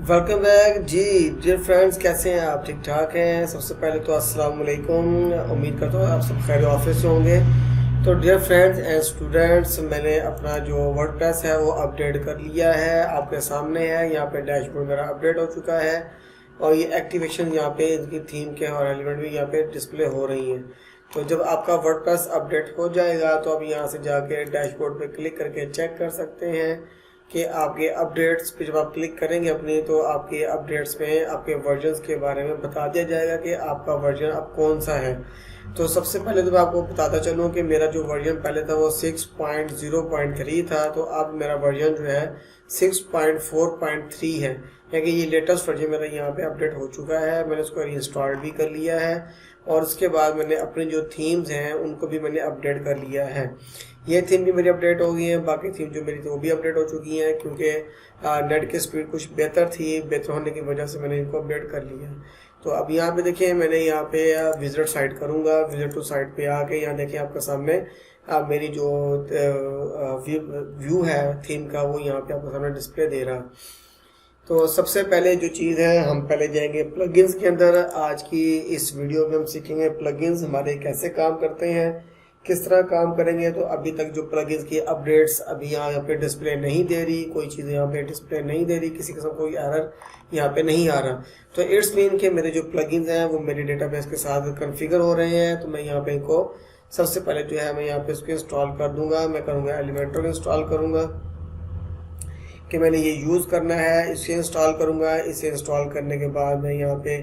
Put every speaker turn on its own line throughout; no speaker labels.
Welcome back जी। Dear friends, कैसे हैं आप? ठीक ठाक हैं? सबसे पहले तो अस्सलाम वालेकुम। उम्मीद करता हूँ आप सब खैर ऑफिस से होंगे। तो डियर फ्रेंड्स एंड स्टूडेंट्स, मैंने अपना जो वर्डप्रेस है वो अपडेट कर लिया है, आपके सामने है। यहाँ पे डैशबोर्ड मेरा अपडेट हो चुका है और ये एक्टिवेशन यहाँ पे इनकी थीम के और एलिमेंट भी यहाँ पे डिस्प्ले हो रही हैं। तो जब आपका वर्डप्रेस अपडेट हो जाएगा तो आप यहाँ से जाके डैशबोर्ड पे क्लिक करके चेक कर सकते हैं कि आपके अपडेट्स पे जब आप क्लिक करेंगे अपनी, तो आपके अपडेट्स में आपके वर्जन्स के बारे में बता दिया जाएगा कि आपका वर्जन अब कौन सा है। तो सबसे पहले तो मैं आपको बताता चलूँ कि मेरा जो वर्जन पहले था वो 6.0.3 था, तो अब मेरा वर्जन जो है 6.4.3 है, यानी ये लेटेस्ट वर्जन मेरा यहाँ पे अपडेट हो चुका है। मैंने उसको इंस्टॉल भी कर लिया है और उसके बाद मैंने अपनी जो थीम्स हैं उनको भी मैंने अपडेट कर लिया है। ये थीम भी मेरी अपडेट हो गई है, बाकी थीम जो मेरी थी वो भी अपडेट हो चुकी हैं, क्योंकि नेट की स्पीड कुछ बेहतर थी। बेहतर होने की वजह से मैंने इनको अपडेट कर लिया। तो अब यहाँ पे देखिए, मैंने यहाँ पे विजिट साइट करूँगा। विजिट टू साइट पे आके यहाँ देखिए आपके सामने मेरी जो व्यू है थीम का वो यहाँ पे आपके सामने डिस्प्ले दे रहा। तो सबसे पहले जो चीज़ है, हम पहले जाएंगे प्लगइन्स के अंदर। आज की इस वीडियो में हम सीखेंगे प्लगइन्स हमारे कैसे काम करते हैं, किस तरह काम करेंगे। तो अभी तक जो प्लगइन्स की अपडेट्स अभी यहाँ पे डिस्प्ले नहीं दे रही, कोई चीज़ यहाँ पे डिस्प्ले नहीं दे रही, किसी किस्म कोई एरर यहाँ पे नहीं आ रहा। तो इट्स मीन के मेरे जो प्लगइन्स हैं वो मेरे डेटाबेस के साथ कॉन्फ़िगर हो रहे हैं। तो मैं यहाँ पे इनको सबसे पहले जो है मैं यहाँ पे इसको इंस्टॉल कर दूंगा। मैं करूँगा एलिमेंटर इंस्टॉल करूँगा कि मैंने ये यूज़ करना है, इसे इंस्टॉल करूँगा। इसे इंस्टॉल करने के बाद मैं यहाँ पे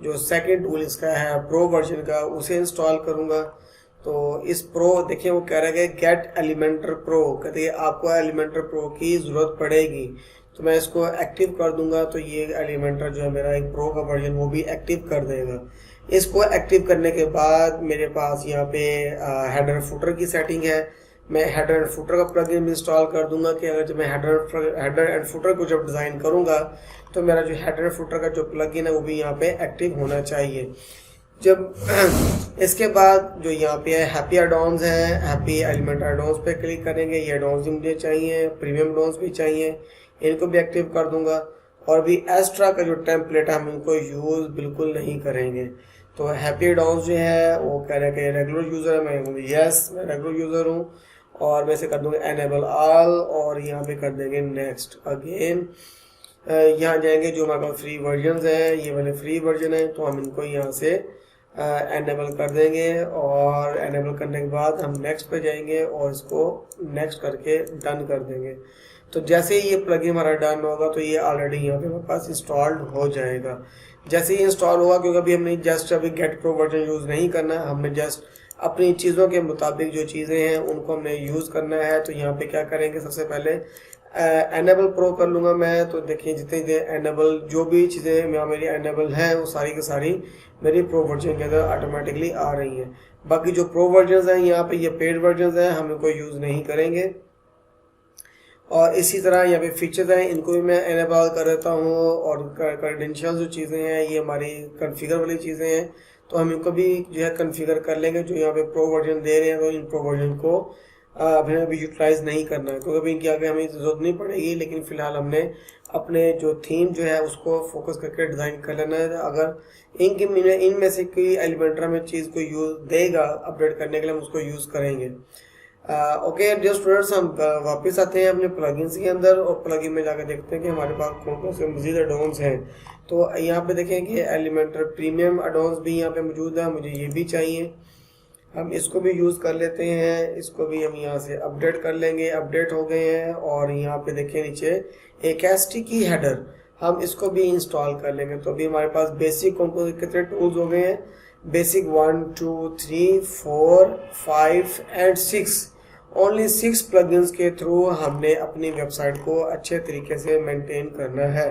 जो सेकंड टूल इसका है प्रो वर्जन का, उसे इंस्टॉल करूँगा। तो इस प्रो देखिए वो कह रहा है गेट एलिमेंटर प्रो, कहते हैं आपको एलिमेंटर प्रो की ज़रूरत पड़ेगी। तो मैं इसको एक्टिव कर दूंगा, तो ये एलिमेंटर जो है मेरा एक प्रो का वर्जन वो भी एक्टिव कर देगा। इसको एक्टिव करने के बाद मेरे पास यहाँ पे हेडर फुटर की सेटिंग है। मैं हेडर एंड फुटर का प्लगइन इंस्टॉल कर दूंगा कि अगर जब मैं हेडर एंड फुटर को जब डिज़ाइन करूंगा तो मेरा जो हेडर एंड फुटर का जो प्लगइन है वो भी यहाँ पे एक्टिव होना चाहिए। जब इसके बाद जो यहाँ पे हैप्पी एडॉन्स हैं, हैप्पी एलिमेंट एडॉन्स पे क्लिक करेंगे। ये एडॉन्स भी मुझे चाहिए, प्रीमियम एडॉन्स भी चाहिए, इनको भी एक्टिव कर दूंगा। और भी एक्स्ट्रा का जो टेम्पलेट है हम इनको यूज़ बिल्कुल नहीं करेंगे। तो हैप्पी एडॉन्स जो है वो कह रहे हैं कि रेगुलर यूज़र है, मैं यस मैं रेगुलर यूज़र हूँ। और वैसे कर दूंगा एनेबल ऑल और यहाँ पे कर देंगे नेक्स्ट अगेन। यहाँ जाएंगे जो हमारे पास फ्री वर्जन है, ये वाले फ्री वर्जन है, तो हम इनको यहाँ से एनेबल कर देंगे। और एनेबल करने के बाद हम नेक्स्ट पे जाएंगे और इसको नेक्स्ट करके डन कर देंगे। तो जैसे ही ये प्लगइन हमारा डन होगा तो ये ऑलरेडी यहाँ पे हमारे पास इंस्टॉल्ड हो जाएगा। जैसे ही इंस्टॉल होगा, क्योंकि अभी हमने जस्ट अभी गेट प्रो वर्जन यूज़ नहीं करना है, हमने जस्ट अपनी चीज़ों के मुताबिक जो चीज़ें हैं उनको हमने यूज़ करना है। तो यहाँ पे क्या करेंगे, सबसे पहले एनेबल प्रो कर लूँगा मैं। तो देखिए जितनी एनेबल जो भी चीज़ें यहाँ मेरी एनेबल हैं वो सारी की सारी मेरी प्रो वर्जन के अंदर ऑटोमेटिकली आ रही हैं। बाकी जो प्रो वर्जन हैं यहाँ पे ये पेड वर्जन हैं, हम इनको यूज़ नहीं करेंगे। और इसी तरह यहाँ पे फीचर्स हैं, इनको भी मैं एनेबल कर देता हूँ। और क्रेडेंशियल जो चीज़ें हैं ये हमारी कॉन्फ़िगर वाली चीज़ें हैं, तो हम इनको भी जो है कॉन्फ़िगर कर लेंगे। जो यहाँ पे प्रो वर्जन दे रहे हैं तो इन प्रो वर्जन को हमें अभी यूटिलाइज नहीं करना है, क्योंकि अभी इनकी आगे हमें ज़रूरत नहीं पड़ेगी। लेकिन फ़िलहाल हमने अपने जो थीम जो है उसको फोकस करके डिज़ाइन कर लेना है। अगर इनमें से कोई एलिमेंटर में चीज़ को यूज़ देगा अपडेट करने के लिए, हम उसको यूज़ करेंगे। ओके डियर स्टूडेंट्स, हम वापस आते हैं अपने प्लगइन्स के अंदर और प्लगइन में जाकर देखते हैं कि हमारे पास कौन कौन से मज़ीद एडॉन्स हैं। तो यहाँ पे देखें कि एलिमेंटर प्रीमियम एडॉन्स भी यहाँ पे मौजूद है, मुझे ये भी चाहिए। हम इसको भी यूज़ कर लेते हैं, इसको भी हम यहाँ से अपडेट कर लेंगे। अपडेट हो गए हैं और यहाँ पे देखिए नीचे एक एसटी की हेडर, हम इसको भी इंस्टॉल कर लेंगे। तो अभी हमारे पास बेसिक कौन कौन कितने टूल्स हो गए हैं, बेसिक 1 2 3 4 5 एंड 6, ओनली 6 प्लगइन्स के थ्रू हमने अपनी वेबसाइट को अच्छे तरीके से मेंटेन करना है।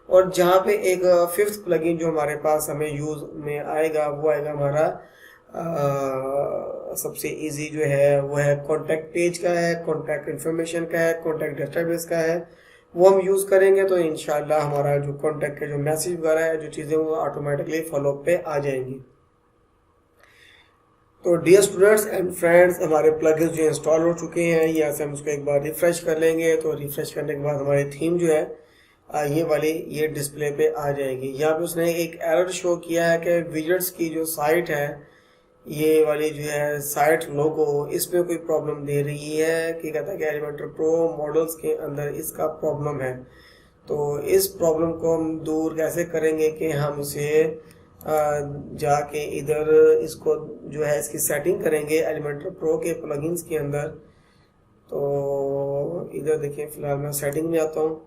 और जहाँ पे एक 5th प्लगइन जो हमारे पास हमें यूज़ में आएगा वो आएगा हमारा सबसे इजी जो है वो है कॉन्टैक्ट पेज का है, कॉन्टैक्ट इन्फॉर्मेशन का है, कॉन्टैक्ट डेटाबेस का है, वो हम यूज़ करेंगे। तो इंशाल्लाह हमारा जो कॉन्टैक्ट के जो मैसेज वगैरह है, जो चीज़ें वो ऑटोमेटिकली फॉलो पे आ जाएंगी। तो डियर स्टूडेंट्स एंड फ्रेंड्स, हमारे प्लगइन्स जो इंस्टॉल हो चुके हैं, यहाँ से हम उसको एक बार रिफ़्रेश कर लेंगे। तो रिफ़्रेश करने के बाद हमारी थीम जो है ये वाली ये डिस्प्ले पे आ जाएगी। यहाँ पे उसने एक एरर शो किया है कि विजेट्स की जो साइट है, ये वाली जो है साइट लोगो, इसमें कोई प्रॉब्लम दे रही है कि कहता है कि एलिमेंटर प्रो मॉडल्स के अंदर इसका प्रॉब्लम है। तो इस प्रॉब्लम को हम दूर कैसे करेंगे कि हम इसे जाके इधर इसको जो है इसकी सेटिंग करेंगे एलिमेंटर प्रो के प्लगइन्स के अंदर। तो इधर देखिए फिलहाल मैं सेटिंग में आता हूँ।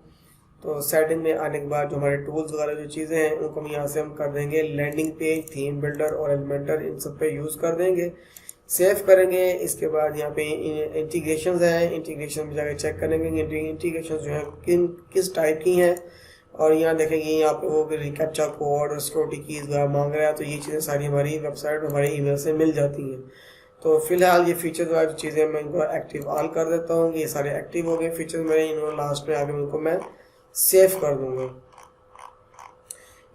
तो सेटिंग में आने के बाद जो हमारे टूल्स वगैरह जो चीज़ें हैं उनको हम यहाँ से हम कर देंगे लैंडिंग पेज, थीम बिल्डर और एलिमेंटर, इन सब पे यूज़ कर देंगे, सेव करेंगे। इसके बाद यहाँ पे इंटीग्रेशन है, इंटीग्रेशन में जाकर चेक करेंगे इंटीग्रेशन जो है किस टाइप की हैं। और यहाँ देखेंगे यहाँ पे वो रिकैप्चा कोड और सिक्योरिटी कीज वगैरह मांग रहा है, तो ये चीज़ें सारी हमारी वेबसाइट में हमारे ईमेल से मिल जाती हैं। तो फिलहाल ये फीचर्स वाली चीज़ें मैं इनको एक्टिव ऑल कर देता हूँ। ये सारे एक्टिव हो गए फीचर्स मेरे, इन्होंने लास्ट में आगे इनको मैं सेव कर दूंगा।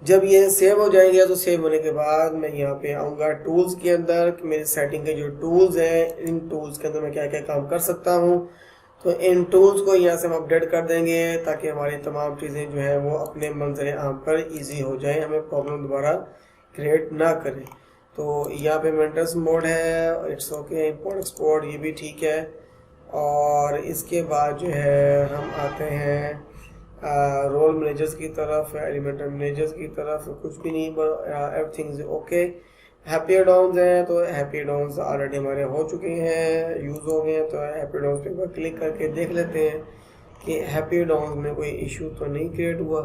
जब ये सेव हो जाएंगे तो सेव होने के बाद मैं यहाँ पे आऊँगा टूल्स के अंदर कि मेरे सेटिंग के जो टूल्स हैं, इन टूल्स के अंदर मैं क्या क्या काम कर सकता हूँ। तो इन टूल्स को यहाँ से हम अपडेट कर देंगे ताकि हमारी तमाम चीज़ें जो हैं वो अपने मंजर आम पर ईजी हो जाए, हमें प्रॉब्लम दोबारा क्रिएट ना करें। तो यहाँ पे मेंटेनेंस मोड है, इट्स ओके, इंपोर्ट एक्सपोर्ट ये भी ठीक है। और इसके बाद जो है हम आते हैं रोल मैनेजर्स की तरफ, एलिमेंटर मैनेजर्स की तरफ, कुछ भी नहीं, everything is okay. Happy add-ons हैं, तो हैप्पी एड-ऑन्स ऑलरेडी हमारे हो चुके हैं, यूज़ हो गए हैं। तो हैप्पी एड-ऑन्स पे एक बार क्लिक करके देख लेते हैं कि हैप्पी एड-ऑन्स में कोई इशू तो नहीं क्रिएट हुआ।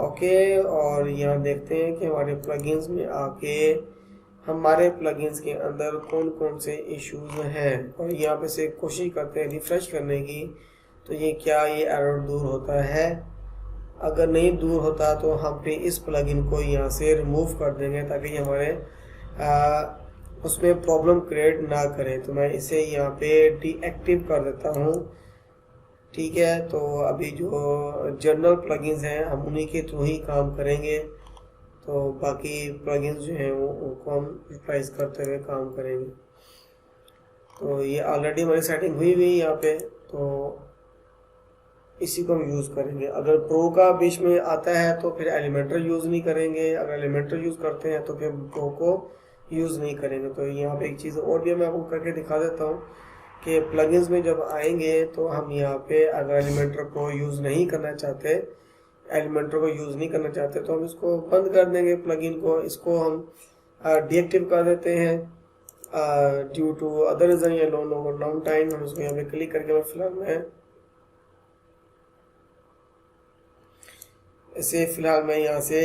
ओके, और यहाँ देखते हैं कि हमारे प्लगइन्स में आके हमारे प्लगइन्स के अंदर कौन कौन से इश्यूज हैं, और यहाँ पे से कोशिश करते हैं रिफ्रेश करने की। तो ये क्या ये एरर दूर होता है? अगर नहीं दूर होता तो हम फिर इस प्लगइन को यहाँ से रिमूव कर देंगे ताकि हमारे उसमें प्रॉब्लम क्रिएट ना करें। तो मैं इसे यहाँ पे डीएक्टिव कर देता हूँ, ठीक है। तो अभी जो जनरल प्लगइन्स हैं हम उन्हीं के थ्रू ही काम करेंगे, तो बाकी प्लगइन्स जो हैं वो उनको हम रिप्लेस करते हुए काम करेंगे। तो ये ऑलरेडी हमारी सेटिंग हुई हुई यहाँ पे, तो इसी को हम यूज़ करेंगे। अगर प्रो का बीच में आता है तो फिर एलिमेंटर यूज़ नहीं करेंगे, अगर एलिमेंटर यूज़ करते हैं तो फिर प्रो को यूज़ नहीं करेंगे। तो यहाँ पे एक चीज़ और भी मैं आपको करके दिखा देता हूँ कि प्लगइन्स में जब आएंगे तो हम यहाँ पे अगर एलिमेंटर प्रो यूज़ नहीं करना चाहते, एलिमेंटर को यूज़ नहीं करना चाहते, तो हम इसको बंद कर देंगे प्लगइन को, इसको हम डीएक्टिव कर देते हैं ड्यू टू अदर रीज़न या नो टाइम। हम इसको यहाँ पे क्लिक करके मैं फिलहाल मैं यहाँ से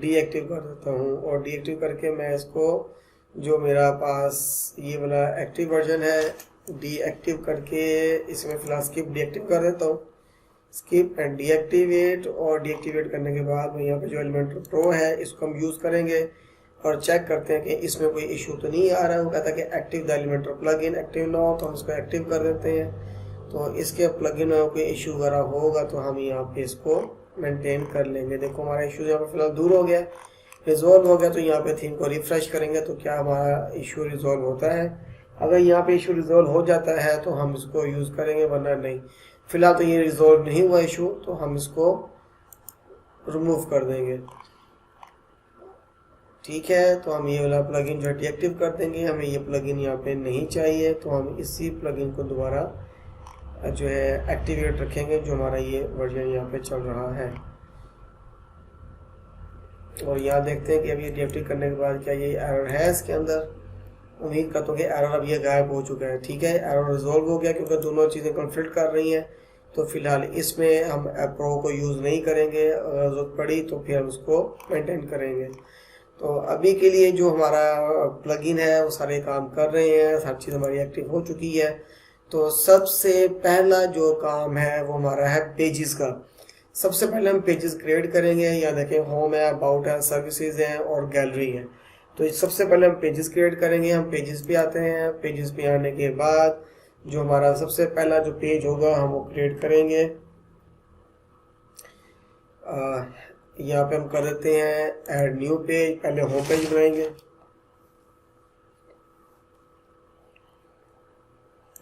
डीएक्टिव कर देता हूँ। और डीएक्टिव करके मैं इसको जो मेरा पास ये वाला एक्टिव वर्जन है डीएक्टिव करके इसमें फिलहाल स्किप डीएक्टिव कर देता हूँ, स्किप एंड डीएक्टिवेट। और डीएक्टिवेट करने के बाद मैं यहाँ पे जो एलिमेंटर प्रो है इसको हम यूज़ करेंगे और चेक करते हैं कि इसमें कोई इशू तो नहीं आ रहा है। वो कहता है कि active the Elementor plugin, active ना हो तो हम इसको एक्टिव कर देते हैं। तो इसके प्लगइन में कोई इशू वगैरह होगा तो हम यहाँ पे इसको मेंटेन कर लेंगे। देखो हमारा इशू यहाँ पे फिलहाल दूर हो गया, रिजॉल्व हो गया। तो यहाँ पे थीम को रिफ्रेश करेंगे तो क्या हमारा इशू रिजॉल्व होता है। अगर यहाँ पे इशू रिजॉल्व हो जाता है तो हम इसको यूज़ करेंगे, वरना नहीं। फिलहाल तो ये रिजॉल्व नहीं हुआ इशू, तो हम इसको रिमूव कर देंगे, ठीक है। तो हम ये वाला प्लगइन जो डीएक्टिव कर देंगे, हमें ये प्लगइन यहाँ पे नहीं चाहिए, तो हम इसी प्लगइन को दोबारा जो है एक्टिवेट रखेंगे जो हमारा ये वर्जन यहाँ पे चल रहा है। और यहाँ देखते हैं कि अभी डीएक्टिव करने के बाद क्या ये एरर है इसके अंदर। उम्मीद करता हूँ कि एरर अब ये गायब हो चुका है, ठीक है। एरर रिजॉल्व हो गया क्योंकि दोनों चीज़ें कॉन्फ्लिक्ट कर रही हैं। तो फिलहाल इसमें हम प्रो को यूज़ नहीं करेंगे, अगर जरूरत पड़ी तो फिर हम उसको मेंटेन करेंगे। तो अभी के लिए जो हमारा प्लगइन है वो सारे काम कर रहे हैं, हर चीज़ हमारी एक्टिव हो चुकी है। तो सबसे पहला जो काम है वो हमारा है पेजेस का। सबसे पहले हम पेजेस क्रिएट करेंगे। यहाँ देखें होम है, अबाउट है, सर्विसेज हैं और गैलरी है। तो सबसे पहले हम पेजेस क्रिएट करेंगे। हम पेजेस पे आते हैं, पेजेस पे आने के बाद जो हमारा सबसे पहला जो पेज होगा हम वो क्रिएट करेंगे। यहाँ पे हम कर देते हैं ऐड न्यू पेज, पहले होम पेज बनाएंगे।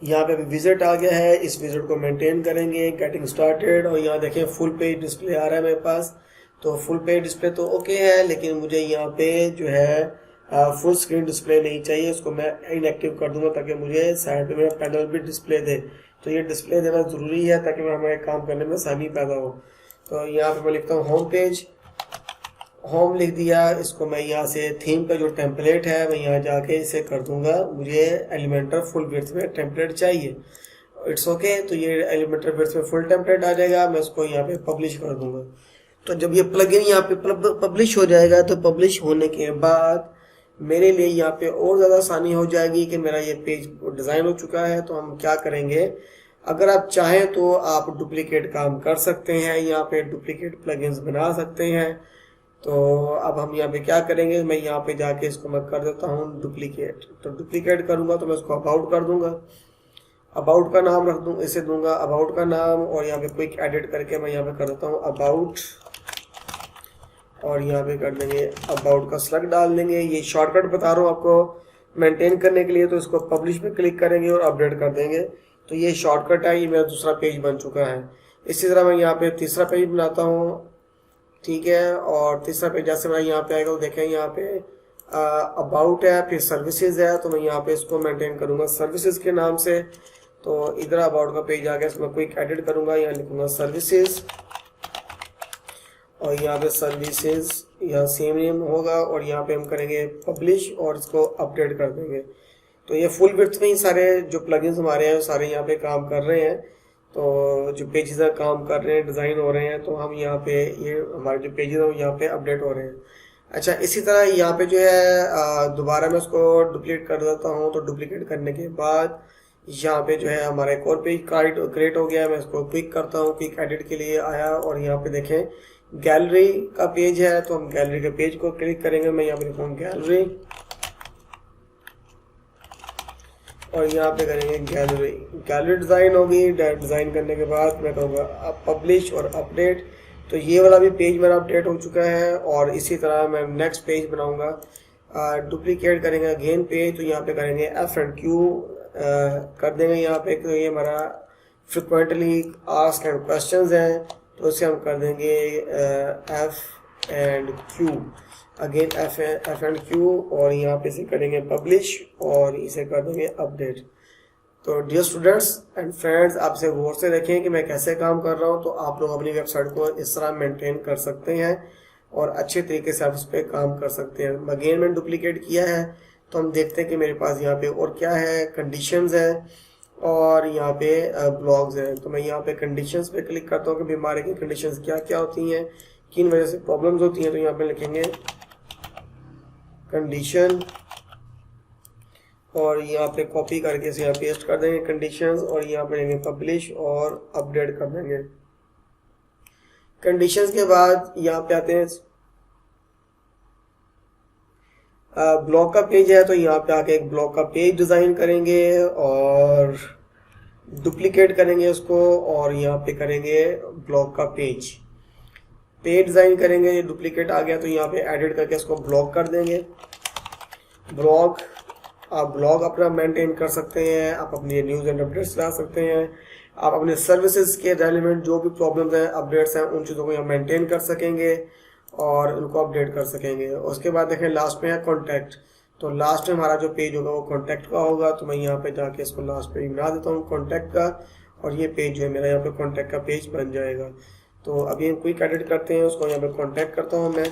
यहाँ पे अभी विजिट आ गया है, इस विजिट को मेंटेन करेंगे, गेटिंग स्टार्टेड। और यहाँ देखें फुल पेज डिस्प्ले आ रहा है मेरे पास। तो फुल पेज डिस्प्ले तो ओके है, लेकिन मुझे यहाँ पे जो है फुल स्क्रीन डिस्प्ले नहीं चाहिए। इसको मैं इनएक्टिव कर दूंगा ताकि मुझे साइड पे मेरा पैनल भी डिस्प्ले दे। तो ये डिस्प्ले देना ज़रूरी है ताकि हमें काम करने में आसानी पैदा हो। तो यहाँ पे मैं लिखता हूँ होम पेज, होम लिख दिया। इसको मैं यहाँ से थीम का जो टेम्पलेट है मैं यहाँ जाके इसे कर दूंगा, मुझे एलिमेंटर फुल विड्थ में टेम्पलेट चाहिए। It's okay. तो ये एलिमेंटर विड्थ में फुल टेम्पलेट आ जाएगा, मैं इसको यहाँ पे पब्लिश कर दूंगा। तो जब ये प्लगइन यहाँ पे पब्लिश हो जाएगा, तो पब्लिश होने के बाद मेरे लिए यहाँ पे और ज़्यादा आसानी हो जाएगी कि मेरा ये पेज डिज़ाइन हो चुका है। तो हम क्या करेंगे, अगर आप चाहें तो आप डुप्लीकेट काम कर सकते हैं, यहाँ पे डुप्लीकेट प्लगइन्स बना सकते हैं। तो अब हम यहाँ पे क्या करेंगे, मैं यहाँ पे जाके इसको मैं कर देता हूँ डुप्लीकेट। तो डुप्लीकेट करूँगा तो मैं इसको अबाउट कर दूंगा, अबाउट का नाम रख दूँ, इसे दूंगा अबाउट का नाम। और यहाँ पे क्विक एडिट करके मैं यहाँ पे कर देता हूँ अबाउट, और यहाँ पे कर देंगे अबाउट का स्लग डाल देंगे। ये शॉर्टकट बता रहा हूँ आपको मेंटेन करने के लिए। तो इसको पब्लिश पे क्लिक करेंगे और अपडेट कर देंगे। तो ये शॉर्टकट है, ये मेरा दूसरा पेज बन चुका है। इसी तरह मैं यहाँ पे तीसरा पेज बनाता हूँ, ठीक है। और तीसरा पेज जैसे मैं यहाँ पे आएगा तो देखें यहाँ पे अबाउट है, फिर सर्विसेज है। तो मैं यहाँ पे इसको मेंटेन करूँगा सर्विसेज के नाम से। तो इधर अबाउट का पेज आ गया, इसमें क्विक एडिट करूँगा, यहाँ लिखूँगा सर्विसेज, और यहाँ पे सर्विसेज यहाँ सेम नेम होगा। और यहाँ पे हम करेंगे पब्लिश और इसको अपडेट कर देंगे। तो ये फुल विड्थ में ही सारे जो प्लगइन्स हमारे हैं सारे यहाँ पे काम कर रहे हैं। तो जो पेजेस काम कर रहे हैं, डिज़ाइन हो रहे हैं। तो हम यहाँ पे ये हमारे जो पेजेस हैं वो यहाँ पे अपडेट हो रहे हैं। अच्छा, इसी तरह यहाँ पे जो है दोबारा मैं उसको डुप्लीकेट कर देता हूँ। तो डुप्लीकेट करने के बाद यहाँ पे जो है हमारा एक और पेज क्रिएट हो गया है। मैं इसको क्लिक करता हूँ, क्विक एडिट के लिए आया। और यहाँ पे देखें गैलरी का पेज है, तो हम गैलरी के पेज को क्लिक करेंगे। मैं यहाँ पे लिखूँगा गैलरी, और यहाँ पे करेंगे गैलरी। गैलरी डिज़ाइन होगी। डिज़ाइन करने के बाद मैं कहूँगा अब पब्लिश और अपडेट। तो ये वाला भी पेज मेरा अपडेट हो चुका है। और इसी तरह मैं नेक्स्ट पेज बनाऊँगा, डुप्लीकेट करेंगे अगेन पेज। तो यहाँ पे करेंगे FNQ कर देंगे यहाँ पे। तो ये हमारा फ्रिक्वेंटली आस्क्ड एंड क्वेश्चंस हैं, तो इसे हम कर देंगे FNQ अगेन FNQ। और यहाँ पे इसे करेंगे पब्लिश और इसे कर देंगे अपडेट। तो डियर स्टूडेंट्स एंड फ्रेंड्स, आपसे गौर से देखें कि मैं कैसे काम कर रहा हूँ। तो आप लोग अपनी वेबसाइट को इस तरह मेंटेन कर सकते हैं और अच्छे तरीके से आप उस पर काम कर सकते हैं। अगेन मैंने डुप्लीकेट किया है, तो हम देखते हैं कि मेरे पास यहाँ पे और क्या है, कंडीशंस है और यहाँ पे ब्लॉग्स हैं। तो मैं यहाँ पे कंडीशंस पे क्लिक करता हूँ कि बीमारी की कंडीशंस क्या क्या होती हैं, किन वजह से प्रॉब्लम्स होती हैं। तो यहाँ पे लिखेंगे कंडीशन और यहाँ पे कॉपी करके इसे यहाँ पेस्ट कर देंगे कंडीशंस, और यहाँ पे लेंगे पब्लिश और अपडेट कर देंगे। कंडीशंस के बाद यहाँ पे आते हैं ब्लॉग का पेज है। तो यहाँ पे आके एक ब्लॉग का पेज डिज़ाइन करेंगे और डुप्लीकेट करेंगे उसको, और यहाँ पे करेंगे ब्लॉग का पेज डिज़ाइन करेंगे। डुप्लीकेट आ गया तो यहाँ पे एडिट करके इसको ब्लॉग कर देंगे। ब्लॉग, आप ब्लॉग अपना मेंटेन कर सकते हैं, आप अपनी न्यूज़ एंड अपडेट्स ला सकते हैं, आप अपने सर्विसेज के रेलिवेंट जो भी प्रॉब्लम्स हैं, अपडेट्स हैं, उन चीज़ों को यहाँ मेंटेन कर सकेंगे और उनको अपडेट कर सकेंगे। उसके बाद देखें लास्ट में है कॉन्टैक्ट। तो लास्ट में हमारा जो पेज होगा वो कॉन्टैक्ट का होगा। तो मैं यहाँ पे जाके इसको लास्ट पेज बना देता हूँ कॉन्टैक्ट का, और ये पेज जो है मेरा यहाँ पे कॉन्टैक्ट का पेज बन जाएगा। तो अभी हम क्विक एडिट करते हैं, उसको यहाँ पे कॉन्टैक्ट करता हूँ मैं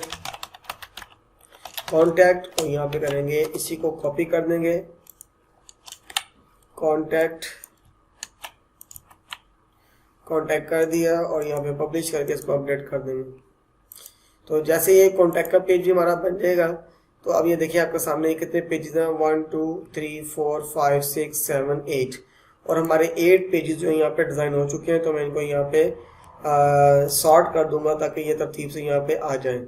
कॉन्टैक्ट, और यहाँ पे करेंगे इसी को कॉपी कर देंगे कॉन्टैक्ट कर दिया, और यहाँ पे पब्लिश करके इसको अपडेट कर देंगे। तो जैसे ये कॉन्टैक्ट का पेज भी हमारा बन जाएगा, तो अब ये देखिए आपके सामने कितने पेजेस हैं, 1 2 3 4 5 6 7 8, और हमारे 8 पेजेस जो यहाँ पे डिज़ाइन हो चुके हैं। तो मैं इनको यहाँ पे सॉर्ट कर दूंगा ताकि ये तरतीब से यहाँ पे आ जाए।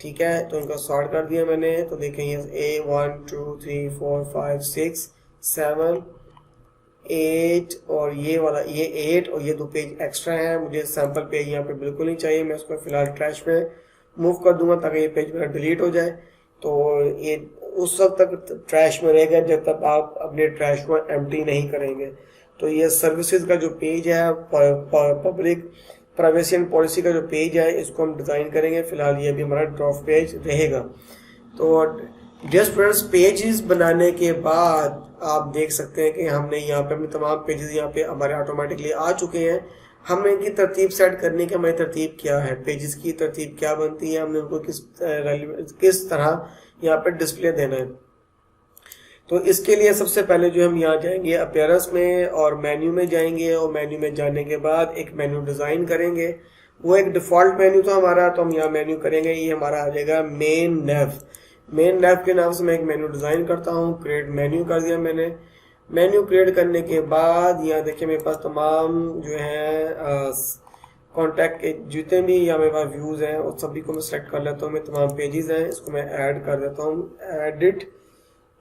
ठीक है, तो इनका सॉर्ट कर दिया मैंने। तो देखें ये 1 2 3 4 5 6 7 8, और ये वाला ये 8, और ये 2 पेज एक्स्ट्रा हैं। मुझे सैम्पल पेज यहाँ पे बिल्कुल नहीं चाहिए, मैं उसको फिलहाल ट्रैश में मूव कर दूंगा ताकि ये पेज मेरा डिलीट हो जाए। तो ये उस वक्त तक ट्रैश में रहेगा जब तक आप अपने ट्रैश को एम्प्टी नहीं करेंगे। तो ये सर्विसेज का जो पेज है, पब्लिक प्राइवेसी एंड पॉलिसी का जो पेज है, इसको हम डिज़ाइन करेंगे। फिलहाल ये भी हमारा ड्राफ्ट पेज रहेगा। तो डियर स्टूडेंट्स, पेजेस बनाने के बाद आप देख सकते हैं कि हमने यहाँ पे अपने तमाम पेजेस यहाँ पे हमारे ऑटोमेटिकली आ चुके हैं। हमने इनकी तरतीब सेट करने की हमारी तरतीब क्या है, पेजेस की तरतीब क्या बनती है, हमने उनको किस तरह यहाँ पे डिस्प्ले देना है। तो इसके लिए सबसे पहले जो हम यहाँ जाएंगे अपीयरेंस में और मेन्यू में जाएंगे, और मेन्यू में जाने के बाद एक मेन्यू डिज़ाइन करेंगे। वो एक डिफ़ॉल्ट मेन्यू था हमारा, तो हम यहाँ मेन्यू करेंगे, ये हमारा आ जाएगा मेन नेव। मेन नेव के नाम से मैं एक मेन्यू डिज़ाइन करता हूँ। क्रिएट मेन्यू कर दिया मैंने। मेन्यू क्रिएट करने के बाद यहाँ देखिए मेरे पास तमाम जो है कॉन्टैक्ट के जितने भी यहाँ मेरे पास व्यूज़ हैं उस सभी को मैं सेलेक्ट कर लेता हूँ। मैं तमाम पेजेस हैं इसको मैं ऐड कर देता हूँ, एडिट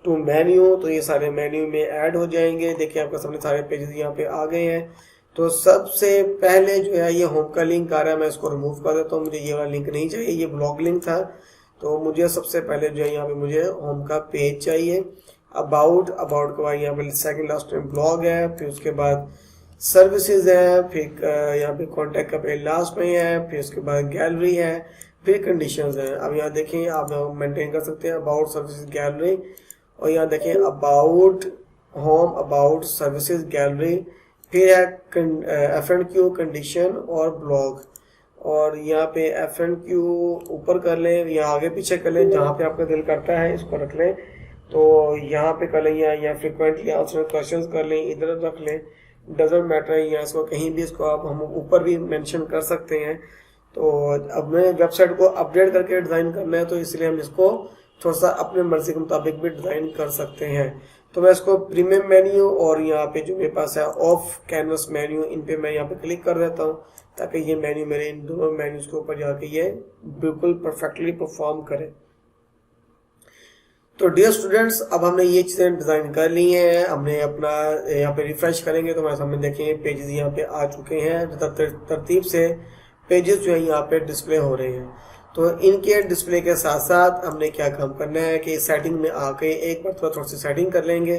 टू मेन्यू। तो ये सारे मेन्यू में ऐड हो जाएंगे। देखिए आपके सामने सारे पेजेस यहाँ पे आ गए हैं। तो सबसे पहले जो है ये होम का लिंक आ रहा है, मैं इसको रिमूव कर देता हूँ। मुझे ये वाला लिंक नहीं चाहिए, ये ब्लॉग लिंक था। तो मुझे सबसे पहले जो है यहाँ पे मुझे होम का पेज चाहिए। अबाउट के बाद यहाँ पे सेकंड लास्ट में ब्लॉग है, फिर उसके बाद सर्विसेज है, फिर यहाँ पे कॉन्टैक्ट का पेज लास्ट में है, फिर उसके बाद गैलरी है, फिर कंडीशंस है। अब यहाँ देखें आप मेंटेन कर सकते हैं अबाउट सर्विसेज गैलरी, और यहाँ देखें about home, about services gallery, फिर है FNQ कंडीशन और ब्लॉग। और यहाँ पे FNQ ऊपर कर लें या आगे पीछे कर लें, जहाँ पे आपका दिल करता है इसको रख लें। तो यहाँ पे कर लें या फ्रिक्वेंटली आंसर क्वेश्चंस कर लें, इधर रख लें, डजेंट मैटर। या इसको कहीं भी इसको आप हम ऊपर भी मेंशन कर सकते हैं। तो अब मैं वेबसाइट को अपडेट करके डिज़ाइन करना है, तो इसलिए हम इसको थोड़ा सा अपने मर्जी के मुताबिक भी डिज़ाइन कर सकते हैं। तो मैं इसको प्रीमियम मेन्यू और यहाँ पे जो मेरे पास है ऑफ कैनवस मेन्यू, इन पे मैं यहाँ पे क्लिक कर देता हूँ ताकि ये मेन्यू मेरे इन दोनों मेन्यूज के ऊपर जाके ये बिल्कुल परफेक्टली परफॉर्म करे। तो डियर स्टूडेंट्स, अब हमने ये चीज़ें डिज़ाइन कर ली हैं। हमने अपना यहाँ पे रिफ्रेश करेंगे तो हमारे सामने देखेंगे पेजेस यहाँ पे आ चुके हैं। तरतीब से पेजेस जो है यहाँ पे डिस्प्ले हो रहे हैं। तो इनके डिस्प्ले के साथ साथ हमने क्या काम करना है कि सेटिंग में आके एक बार थोड़ी सी सेटिंग कर लेंगे।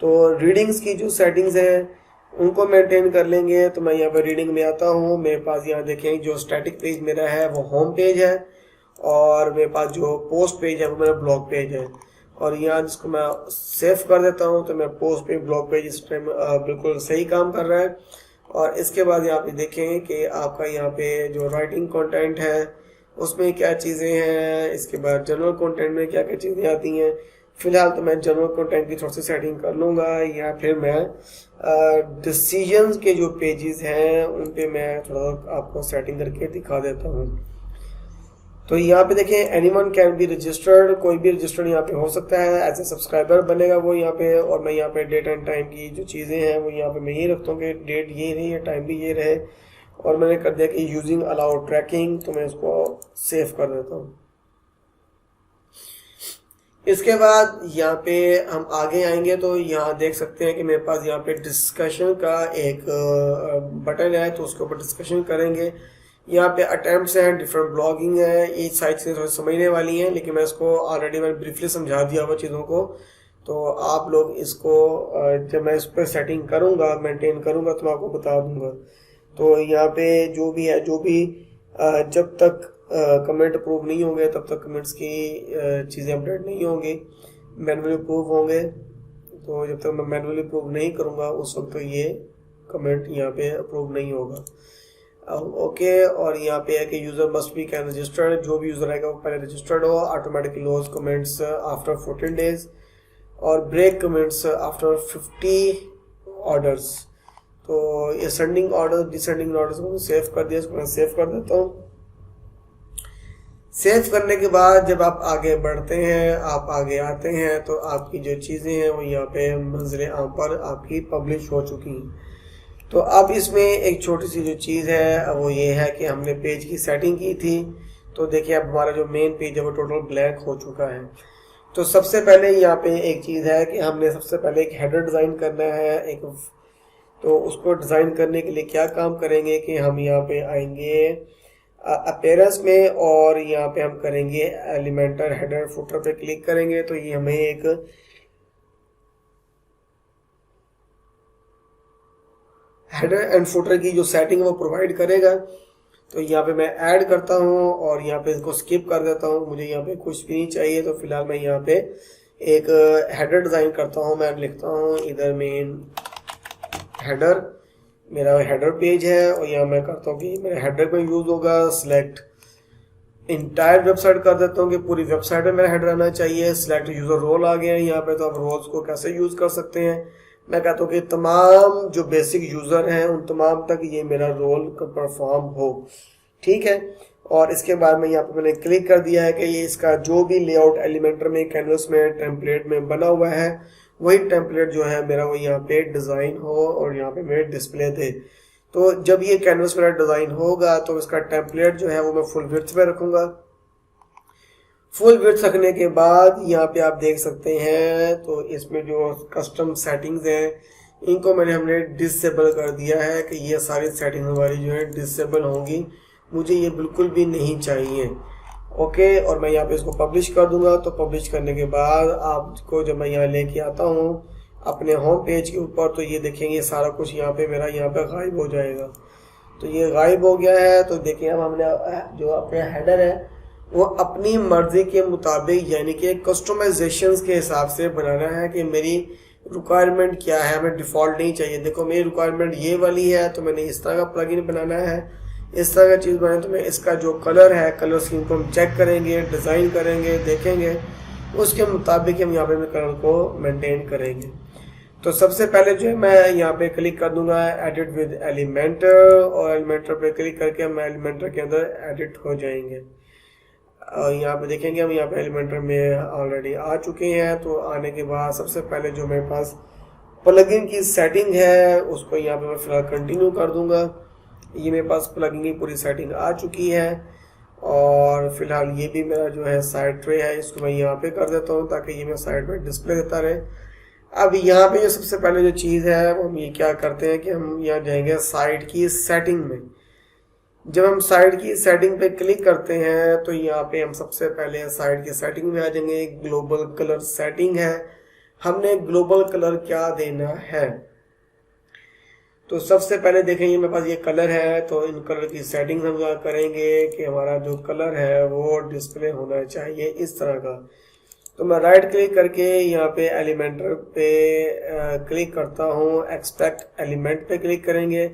तो रीडिंग्स की जो सेटिंग्स हैं उनको मेंटेन कर लेंगे। तो मैं यहाँ पर रीडिंग में आता हूँ। मेरे पास यहाँ देखें जो स्टैटिक पेज मेरा है वो होम पेज है, और मेरे पास जो पोस्ट पेज है वो मेरा ब्लॉग पेज है। और यहाँ जिसको मैं सेव कर देता हूँ तो मैं पोस्ट पेज ब्लॉग पेज इस टाइम बिल्कुल सही काम कर रहा है। और इसके बाद यहाँ पे देखें कि आपका यहाँ पे जो राइटिंग कंटेंट है उसमें क्या चीज़ें हैं, इसके बाद जनरल कंटेंट में क्या क्या चीज़ें आती हैं। फिलहाल तो मैं जनरल कंटेंट की थोड़ी सी सेटिंग कर लूँगा, या फिर मैं डिसीजंस के जो पेजेस हैं उन पे मैं थोड़ा आपको सेटिंग करके दिखा देता हूँ। तो यहाँ पे देखें एनीवन कैन बी रजिस्टर्ड, कोई भी रजिस्टर्ड यहाँ पे हो सकता है, एज ए सब्सक्राइबर बनेगा वो यहाँ पे। और मैं यहाँ पे डेट एंड टाइम की जो चीज़ें हैं वो यहाँ पे मैं ये रखता हूँ कि डेट ये रही है, टाइम भी ये रहे। और मैंने कर दिया कि यूजिंग अलाउ ट्रैकिंग, तो मैं इसको सेव कर देता हूँ। इसके बाद यहाँ पे हम आगे आएंगे तो यहाँ देख सकते हैं कि मेरे पास यहाँ पे डिस्कशन का एक बटन है, तो उसके ऊपर डिस्कशन करेंगे। यहाँ पे अटेम्प्ट्स हैं, डिफरेंट ब्लॉगिंग है, ये सारी चीज़ें थोड़ी समझने वाली हैं, लेकिन मैं इसको ऑलरेडी मैंने ब्रीफली समझा दिया हुआ चीज़ों को। तो आप लोग इसको जब मैं इस पर सेटिंग करूँगा, मेंटेन करूँगा, तो मैं आपको बता दूँगा। तो यहाँ पे जो भी है, जो भी जब तक कमेंट अप्रूव नहीं होंगे तब तक कमेंट्स की चीज़ें अपडेट नहीं होंगी, मैनुअली अप्रूव होंगे। तो जब तक मैं मैनुअली अप्रूव नहीं करूँगा उस वक्त तो ये कमेंट यहाँ पे अप्रूव नहीं होगा। ओके। और यहाँ पे है कि user must be can registered, जो भी यूज़र आएगा वो पहले रजिस्टर्ड हो। Automatically close comments after 14 days, और ब्रेक कमेंट्स आफ्टर 50 ऑर्डर्स। तो ये सेंडिंग ऑर्डर डिसेंडिंग ऑर्डर्स को सेव कर दिया, इसको मैं सेव कर देता हूँ। सेव करने के बाद जब आप आगे बढ़ते हैं, आप आगे आते हैं, तो आपकी जो चीज़ें हैं वो यहाँ पे मंज़िल आम पर आपकी पब्लिश हो चुकी हैं। तो अब इसमें एक छोटी सी जो चीज़ है वो ये है कि हमने पेज की सेटिंग की थी। तो देखिए अब हमारा जो मेन पेज है वो टोटल ब्लैक हो चुका है। तो सबसे पहले यहाँ पे एक चीज़ है कि हमने सबसे पहले एक हेडर डिज़ाइन करना है एक। तो उसको डिज़ाइन करने के लिए क्या काम करेंगे कि हम यहाँ पे आएंगे अपीयरेंस में, और यहाँ पे हम करेंगे एलिमेंटर हेडर फुटर पे क्लिक करेंगे। तो ये हमें एक हेडर एंड फुटर की जो सेटिंग है वो प्रोवाइड करेगा। तो यहाँ पे मैं ऐड करता हूँ और यहाँ पे इसको स्किप कर देता हूँ, मुझे यहाँ पे कुछ भी नहीं चाहिए। तो फिलहाल मैं यहाँ पे एक हेडर डिज़ाइन करता हूँ। मैं लिखता हूँ इधर मेन हेडर, मेरा हेडर पेज है और यहाँ मैं करता हूँ कि मेरे हेडर में यूज़ होगा सिलेक्ट इंटायर वेबसाइट कर देता हूँ कि पूरी वेबसाइट में मेरा हेडर आना चाहिए। सिलेक्ट यूज़र रोल आ गया है यहाँ पे, तो आप रोल्स को कैसे यूज़ कर सकते हैं। मैं कहता हूँ कि तमाम जो बेसिक यूज़र हैं उन तमाम तक ये मेरा रोल परफॉर्म हो, ठीक है। और इसके बाद में यहाँ पे मैंने क्लिक कर दिया है कि ये इसका जो भी लेआउट एलिमेंटर में कैनवस में टेम्पलेट में बना हुआ है वही टेम्पलेट जो है मेरा वो यहाँ पे डिज़ाइन हो और यहाँ पे मेरे डिस्प्ले दे। तो जब ये कैनवस मेरा डिज़ाइन होगा तो इसका टेम्पलेट जो है वो मैं फुल विड्थ पे रखूँगा। फुल विड्थ रखने के बाद यहाँ पे आप देख सकते हैं तो इसमें जो कस्टम सेटिंग्स हैं इनको हमने डिसेबल कर दिया है कि ये सारी सेटिंग हमारी जो है डिसेबल होंगी, मुझे ये बिल्कुल भी नहीं चाहिए। ओके, और मैं यहाँ पे इसको पब्लिश कर दूंगा। तो पब्लिश करने के बाद आपको जब मैं यहाँ लेके आता हूँ अपने होम पेज के ऊपर तो ये देखेंगे सारा कुछ यहाँ पे मेरा यहाँ पे गायब हो जाएगा। तो ये गायब हो गया है। तो देखिए अब हमने जो अपने हेडर है वो अपनी मर्जी के मुताबिक यानी कि कस्टमाइजेशंस के हिसाब से बनाना है कि मेरी रिक्वायरमेंट क्या है, हमें डिफ़ॉल्ट नहीं चाहिए। देखो मेरी रिक्वायरमेंट ये वाली है तो मैंने इस तरह का प्लगइन बनाना है, इस तरह का चीज़ बनाए। तो मैं इसका जो कलर है कलर स्कीम को हम चेक करेंगे, डिज़ाइन करेंगे, देखेंगे, उसके मुताबिक हम यहाँ पे कलर को मेंटेन करेंगे। तो सबसे पहले जो है मैं यहाँ पे क्लिक कर दूंगा एडिट विद एलिमेंटर और एलिमेंटर पे क्लिक करके हम एलिमेंटर के अंदर एडिट हो जाएंगे। और यहाँ पे देखेंगे हम यहाँ पे एलिमेंटर में ऑलरेडी आ चुके हैं। तो आने के बाद सबसे पहले जो मेरे पास प्लगइन की सेटिंग है उसको यहाँ पे मैं फिलहाल कंटिन्यू कर दूंगा। ये मेरे पास प्लगइन की पूरी सेटिंग आ चुकी है और फिलहाल ये भी मेरा जो है साइड ट्रे है, इसको मैं यहाँ पे कर देता हूँ ताकि ये मेरा साइड पे डिस्प्ले देता रहे। अब यहाँ पे जो सबसे पहले जो चीज़ है वो हम ये क्या करते हैं कि हम यहाँ जाएंगे साइड की सेटिंग में। जब हम साइड की सेटिंग पे क्लिक करते हैं तो यहाँ पे हम सबसे पहले साइड की सेटिंग में आ जाएंगे। ग्लोबल कलर सेटिंग है, हमने ग्लोबल कलर क्या देना है। तो सबसे पहले देखेंगे मेरे पास ये कलर है तो इन कलर की सेटिंग हम यहाँ करेंगे कि हमारा जो कलर है वो डिस्प्ले होना चाहिए इस तरह का। तो मैं राइट क्लिक करके यहाँ पे एलिमेंटर पे क्लिक करता हूँ, एक्सपेक्ट एलिमेंट पे क्लिक करेंगे।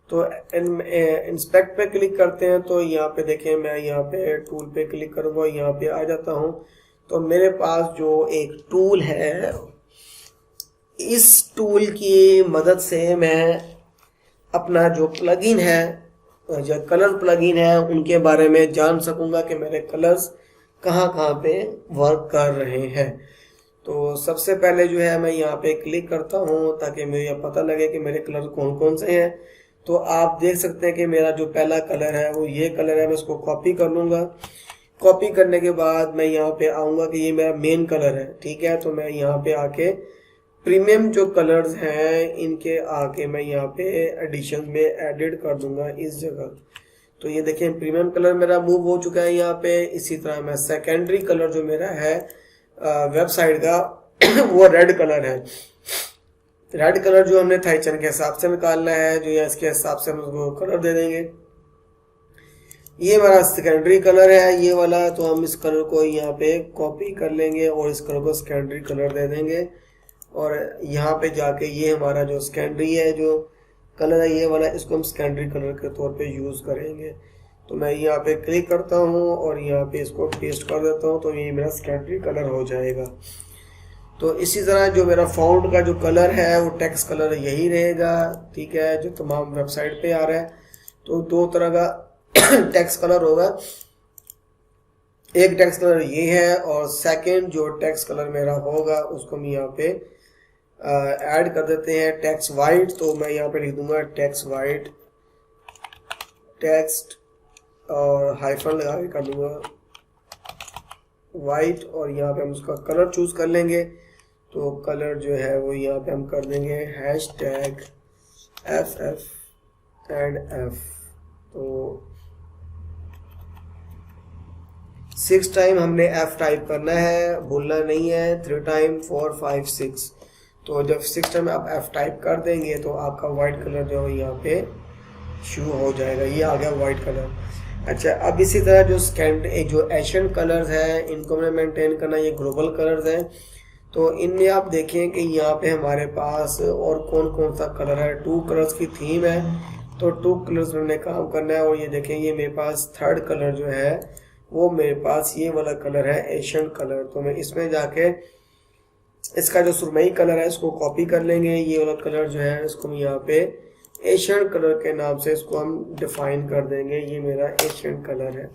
तो इंस्पेक्ट पे क्लिक करते हैं तो यहाँ पे देखें मैं यहाँ पे टूल पे क्लिक करूँगा, यहाँ पे आ जाता हूँ। तो मेरे पास जो एक टूल है इस टूल की मदद से मैं अपना जो प्लगइन है जो कलर प्लगइन है उनके बारे में जान सकूँगा कि मेरे कलर्स कहाँ कहाँ पे वर्क कर रहे हैं। तो सबसे पहले जो है मैं यहाँ पे क्लिक करता हूँ ताकि मुझे यह पता लगे कि मेरे कलर कौन कौन से हैं। तो आप देख सकते हैं कि मेरा जो पहला कलर है वो ये कलर है। मैं इसको कॉपी कर लूँगा। कॉपी करने के बाद मैं यहाँ पे आऊँगा कि ये मेरा मेन कलर है, ठीक है। तो मैं यहाँ पे आके प्रीमियम जो कलर्स हैं इनके आके मैं यहाँ पे एडिशन में एडिट कर दूंगा इस जगह। तो ये देखें प्रीमियम कलर मेरा मूव हो चुका है यहाँ पे। इसी तरह मैं सेकेंडरी कलर जो मेरा है वेबसाइट का वो रेड कलर है। रेड कलर जो हमने थाईचन के हिसाब से निकालना है, जो या इसके हिसाब से हम उसको कलर दे देंगे। ये हमारा सेकेंडरी कलर है ये वाला। तो हम इस कलर को यहाँ पे कॉपी कर लेंगे और इस कलर को सेकेंडरी कलर दे देंगे। और यहाँ पे जाके ये हमारा जो सेकेंडरी है जो कलर है ये वाला, इसको हम सेकेंडरी कलर के तौर पे यूज़ करेंगे। तो मैं यहाँ पे क्लिक करता हूँ और यहाँ पे इसको पेस्ट कर देता हूँ तो ये मेरा सेकेंडरी कलर हो जाएगा। तो इसी तरह जो मेरा फाउंड का जो कलर है वो टेक्स्ट कलर यही रहेगा, ठीक है, जो तमाम वेबसाइट पे आ रहा है। तो दो तरह का टेक्स्ट कलर होगा, एक टेक्स्ट कलर ये है और सेकंड जो टेक्स्ट कलर मेरा होगा उसको हम यहाँ पे ऐड कर देते हैं टेक्स्ट वाइट। तो मैं यहाँ पे लिख दूंगा टेक्स्ट वाइट, टेक्स्ट और हाइफन लगा के कर दूंगा वाइट और यहाँ पे हम उसका कलर चूज कर लेंगे। तो कलर जो है वो यहाँ पे हम कर देंगे हैशटैग FF&F। तो 6 टाइम हमने F टाइप करना है, भूलना नहीं है, 3 टाइम 4 5 6। तो जब सिस्टम में आप F टाइप कर देंगे तो आपका वाइट कलर जो है यहाँ पे शो हो जाएगा। ये आ गया वाइट कलर। अच्छा, अब इसी तरह जो एशियन कलर्स है इनको मैंने मेंटेन करना, ये ग्लोबल कलर्स हैं। तो इनमें आप देखें कि यहाँ पे हमारे पास और कौन कौन सा कलर है। 2 कलर्स की थीम है, तो 2 कलर्स में काम करना है। और ये देखें, ये मेरे पास 3rd कलर जो है वो मेरे पास ये वाला कलर है, एशियन कलर। तो मैं इसमें जाके इसका जो सुरमई कलर है इसको कॉपी कर लेंगे। ये वाला कलर जो है इसको हम यहाँ पे एशियन कलर के नाम से इसको हम डिफाइन कर देंगे। ये मेरा एशियन कलर है।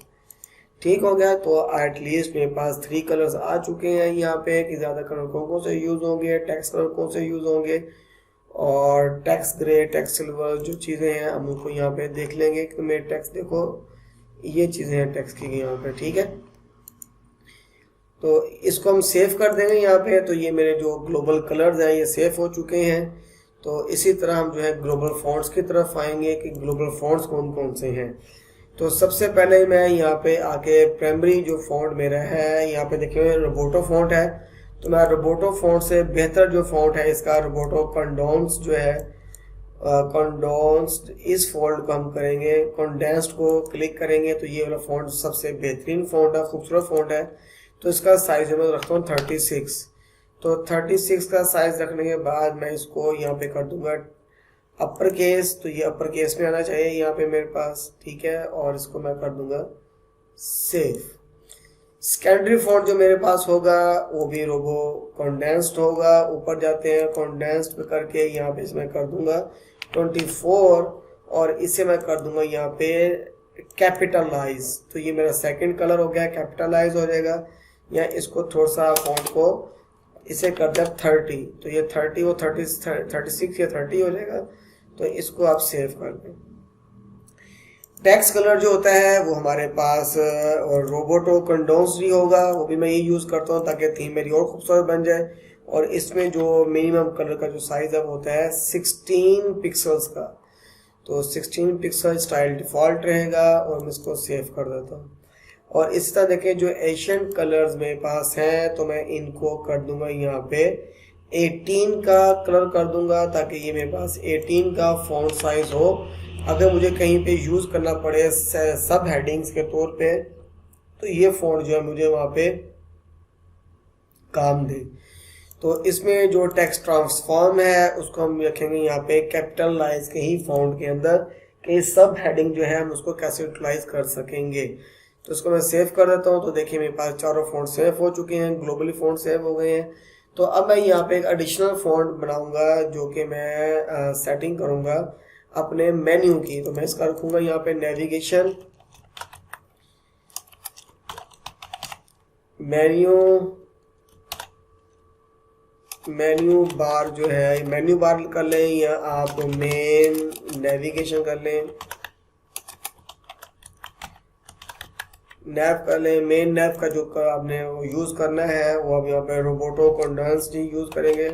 ठीक हो गया। तो एटलीस्ट मेरे पास 3 कलर्स आ चुके हैं यहाँ पे कि ज़्यादा कलर कौन से यूज़ होंगे, टेक्स्ट कलर कौन से यूज़ होंगे, और टेक्स्ट ग्रे, टेक्स्ट सिल्वर जो चीज़ें हैं हम उनको यहाँ पे देख लेंगे कि मेरे टेक्स्ट देखो ये चीज़ें हैं टेक्स्ट की यहाँ पे। ठीक है, तो इसको हम सेव कर देंगे यहाँ पे। तो ये मेरे जो ग्लोबल कलर्स हैं ये सेव हो चुके हैं। तो इसी तरह हम जो है ग्लोबल फॉन्ट्स की तरफ आएंगे कि ग्लोबल फॉन्ट्स कौन कौन से हैं। तो सबसे पहले मैं यहाँ पे आके प्राइमरी जो फॉन्ट मेरा है यहाँ पे देखिए रोबोटो फॉन्ट है। तो मैं रोबोटो फॉन्ट से बेहतर जो फॉन्ट है इसका रोबोटो कंडेंस्ड जो है, कंडेंस्ड इस फॉन्ट को हम करेंगे, कंडेंस्ड को क्लिक करेंगे तो ये वाला फॉन्ट सबसे बेहतरीन फॉन्ट है, खूबसूरत फॉन्ट है। तो इसका साइज मैं रखता हूँ 36। तो 36 का साइज रखने के बाद मैं इसको यहाँ पे कर दूंगा अपर केस। तो ये अपर केस में आना चाहिए यहाँ पे मेरे पास। ठीक है, और इसको मैं कर दूंगा सेव। सेकेंडरी फॉन्ट जो मेरे पास होगा वो भी रोबो कंडेंस्ड होगा। ऊपर जाते हैं, कंडेंस्ड पे करके यहाँ पे इसमें कर दूंगा 24 और इसे मैं कर दूंगा यहाँ पे कैपिटलाइज। तो ये मेरा सेकंड कलर हो गया, कैपिटलाइज हो जाएगा। या इसको थोड़ा सा फॉन्ट को इसे कर दिया 30। तो ये 30 वो 36 या 30 हो जाएगा। तो इसको आप सेव कर दें। टेक्स्ट कलर जो होता है वो हमारे पास और रोबोटो कंडेंस्ड भी होगा, वो भी मैं ये यूज़ करता हूँ ताकि थीम मेरी और खूबसूरत बन जाए। और इसमें जो मिनिमम कलर का जो साइज है वो होता है 16 पिक्सल्स का। तो 16 पिक्सल स्टाइल डिफ़ॉल्ट रहेगा और मैं इसको सेव कर देता हूँ। और इस तरह देखें जो एशियन कलर्स मेरे पास हैं तो मैं इनको कर दूंगा यहाँ पे 18 का कलर कर दूंगा ताकि ये मेरे पास 18 का फॉन्ट साइज हो। अगर मुझे कहीं पे यूज़ करना पड़े सब हेडिंग्स के तौर पे तो ये फॉन्ट जो है मुझे वहाँ पे काम दे। तो इसमें जो टेक्स्ट ट्रांसफॉर्म है उसको हम रखेंगे यहाँ पे कैपिटलाइज के ही फॉन्ट के अंदर कि सब हेडिंग जो है हम उसको कैसे यूटिलाइज कर सकेंगे। तो इसको मैं सेव कर देता हूँ। तो देखिए मेरे पास चारों फॉन्ट सेव हो चुके हैं, ग्लोबली फॉन्ट सेव हो गए हैं। तो अब मैं यहाँ पे एक एडिशनल फॉन्ट बनाऊंगा जो कि मैं सेटिंग करूंगा अपने मेन्यू की। तो मैं इसका रखूंगा यहाँ पे नेविगेशन, मेन्यू बार जो है, मेन्यू बार कर लें या आप मेन नेविगेशन कर लें, नैव कर लें। मेन नैव का जो आपने यूज़ करना है वो अब यहाँ पे रोबोटो कंडेंस्ड ही यूज़ करेंगे।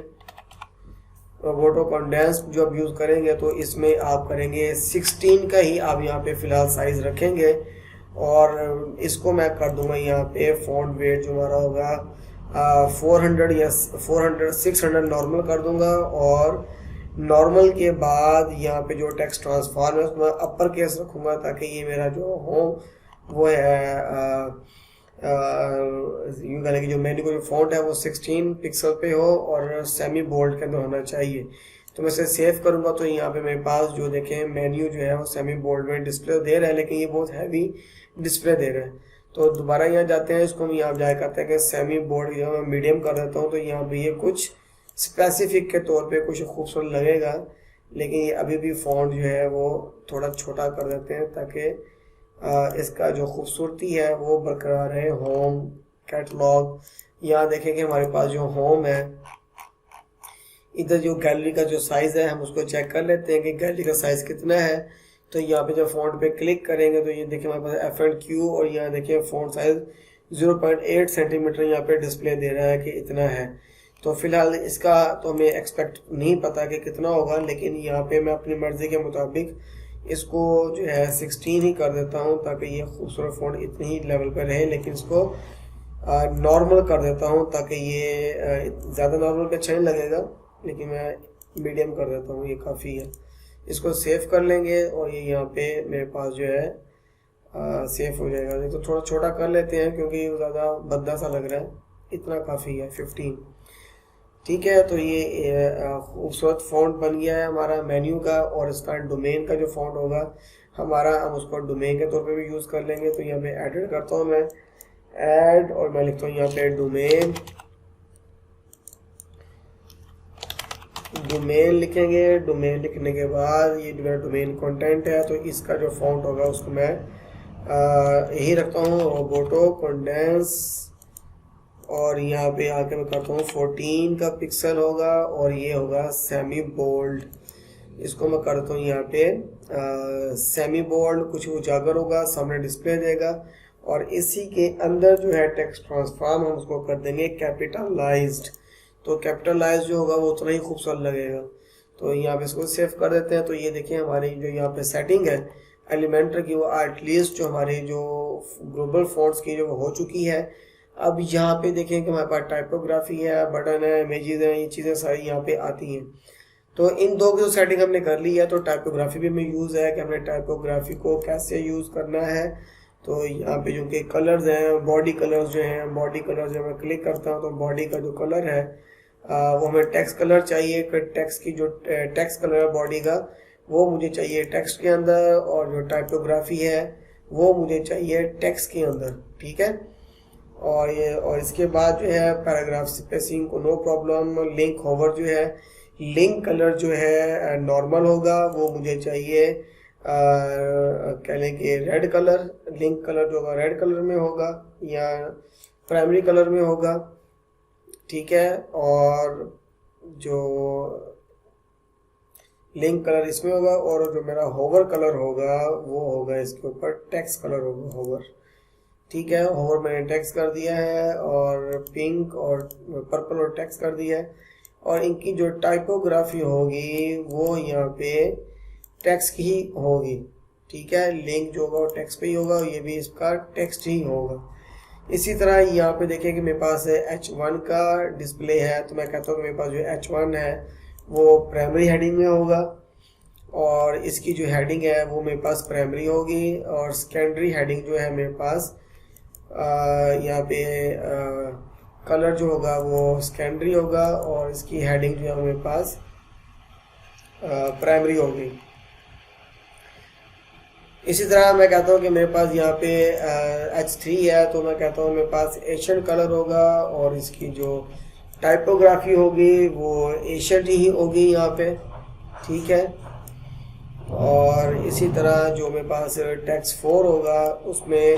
रोबोटो कंडेंस्ड जो अब यूज़ करेंगे तो इसमें आप करेंगे 16 का ही आप यहाँ पे फ़िलहाल साइज़ रखेंगे। और इसको मैं कर दूंगा यहाँ पे फॉन्ट वेट जो हमारा होगा 400 या 600 नॉर्मल कर दूंगा। और नॉर्मल के बाद यहाँ पे जो टेक्स्ट ट्रांसफॉर्म है उसमें अपर केस रखूँगा ताकि ये मेरा जो हो वो है यूँ कहने की जो मेन्यू का जो फॉन्ट है वो 16 पिक्सल पे हो और सेमी बोल्ड के अंदर होना चाहिए। तो मैं इसे सेव करूँगा तो यहाँ पे मेरे पास जो देखें मेन्यू जो है वो सेमी बोल्ड में डिस्प्ले दे रहा है, लेकिन ये बहुत हैवी डिस्प्ले दे रहा है। तो दोबारा यहाँ जाते हैं, इसको हम यहाँ जाए करते हैं कि सेमी बोल्ड जो मैं मीडियम कर देता हूँ। तो यहाँ पे ये कुछ स्पेसिफिक के तौर पे कुछ खूबसूरत लगेगा, लेकिन ये अभी भी फॉन्ट जो है वो थोड़ा छोटा कर देते हैं ताकि इसका जो खूबसूरती है वो बरकरार रहे। होम, कैटलॉग, यहाँ देखें कि हमारे पास जो होम है, इधर जो गैलरी का जो साइज़ है हम उसको चेक कर लेते हैं कि गैलरी का साइज़ कितना है। तो यहाँ पे जब फॉन्ट पे क्लिक करेंगे तो ये देखिए हमारे पास F&Q और यहाँ देखिए फॉन्ट साइज़ 0.8 सेंटीमीटर यहाँ पे डिस्प्ले दे रहा है कि इतना है। तो फिलहाल इसका तो हमें एक्सपेक्ट नहीं पता कि कितना होगा, लेकिन यहाँ पे मैं अपनी मर्ज़ी के मुताबिक इसको जो है 16 ही कर देता हूँ ताकि ये खूबसूरत फॉन्ट इतनी ही लेवल पर रहे। लेकिन इसको नॉर्मल कर देता हूँ ताकि ये ज़्यादा नॉर्मल पे अच्छा नहीं लगेगा, लेकिन मैं मीडियम कर देता हूँ, ये काफ़ी है। इसको सेव कर लेंगे और ये यहाँ पे मेरे पास जो है सेव हो जाएगा। नहीं तो थोड़ा छोटा कर लेते हैं क्योंकि ज़्यादा भद्दा सा लग रहा है, इतना काफ़ी है 15। ठीक है, तो ये खूबसूरत फ़ॉन्ट बन गया है हमारा मेन्यू का। और इसका डोमेन का जो फ़ॉन्ट होगा हमारा, हम उसको डोमेन के तौर पे भी यूज़ कर लेंगे। तो यहाँ पे एडिट करता हूँ मैं, ऐड, और मैं लिखता हूँ यहाँ पे डोमेन लिखेंगे। डोमेन लिखने के बाद ये मेरा डोमेन कंटेंट है, तो इसका जो फ़ॉन्ट होगा उसको मैं यही रखता हूँ, रोबोटो कंडेंस। और यहाँ पे आके मैं करता हूँ 14 का पिक्सल होगा और ये होगा सेमी बोल्ड। इसको मैं करता हूँ यहाँ पे सेमी बोल्ड, कुछ उजागर होगा, सामने डिस्प्ले देगा। और इसी के अंदर जो है टेक्स्ट ट्रांसफॉर्म, हम उसको कर देंगे कैपिटलाइज्ड। तो कैपिटलाइज जो होगा वो उतना ही खूबसूरत लगेगा। तो यहाँ पे इसको सेव कर देते हैं। तो ये देखिए हमारी जो यहाँ पे सेटिंग है एलिमेंटर की, वो एटलीस्ट जो हमारी जो ग्लोबल फॉन्ट्स की जो हो चुकी है। अब यहाँ पे देखें कि हमारे पास टाइपोग्राफी है, बटन है, इमेजेस हैं, ये चीज़ें सारी यहाँ पे आती हैं। तो इन दो की जो सेटिंग हमने कर ली है, तो टाइपोग्राफी भी हमें यूज़ है कि हमने टाइपोग्राफी को कैसे यूज़ करना है। तो यहाँ पे जो कि कलर्स हैं, बॉडी कलर्स जो हैं, बॉडी कलर जो मैं क्लिक करता हूँ तो बॉडी का जो कलर है वो हमें टेक्स्ट कलर चाहिए। टेक्स्ट की जो टेक्स्ट कलर है बॉडी का, वो मुझे चाहिए टेक्स्ट के अंदर, और जो टाइपोग्राफी है वो मुझे चाहिए टेक्स्ट के अंदर। ठीक है, और इसके बाद जो है पैराग्राफ स्पेसिंग को नो प्रॉब्लम। लिंक होवर जो है, लिंक कलर जो है नॉर्मल होगा, वो मुझे चाहिए कह लें कि रेड कलर। लिंक कलर जो होगा रेड कलर में होगा या प्राइमरी कलर में होगा। ठीक है, और जो लिंक कलर इसमें होगा, और जो मेरा होवर कलर होगा वो होगा इसके ऊपर टेक्स्ट कलर होगा, होवर। ठीक है, होवर मैंने टेक्स्ट कर दिया है, और पिंक और पर्पल और टेक्स्ट कर दिया है। और इनकी जो टाइपोग्राफी होगी वो यहाँ पे टेक्स्ट ही होगी। ठीक है, लिंक जो होगा वो टेक्स्ट पे ही होगा, ये भी इसका टेक्स्ट ही होगा। इसी तरह यहाँ पे देखें कि मेरे पास H1 का डिस्प्ले है, तो मैं कहता हूँ कि मेरे पास जो H1 है वो प्राइमरी हेडिंग में होगा, और इसकी जो हेडिंग है वो मेरे पास प्राइमरी होगी। और सेकेंडरी हेडिंग जो है मेरे पास यहाँ पे कलर जो होगा वो सेकेंडरी होगा, और इसकी हेडिंग जो है मेरे पास प्राइमरी होगी। इसी तरह मैं कहता हूँ कि मेरे पास यहाँ पे H3 है, तो मैं कहता हूँ मेरे पास एशियन कलर होगा, और इसकी जो टाइपोग्राफी होगी वो एशियन ही होगी यहाँ पे। ठीक है, और इसी तरह जो मेरे पास टेक्स्ट 4 होगा उसमें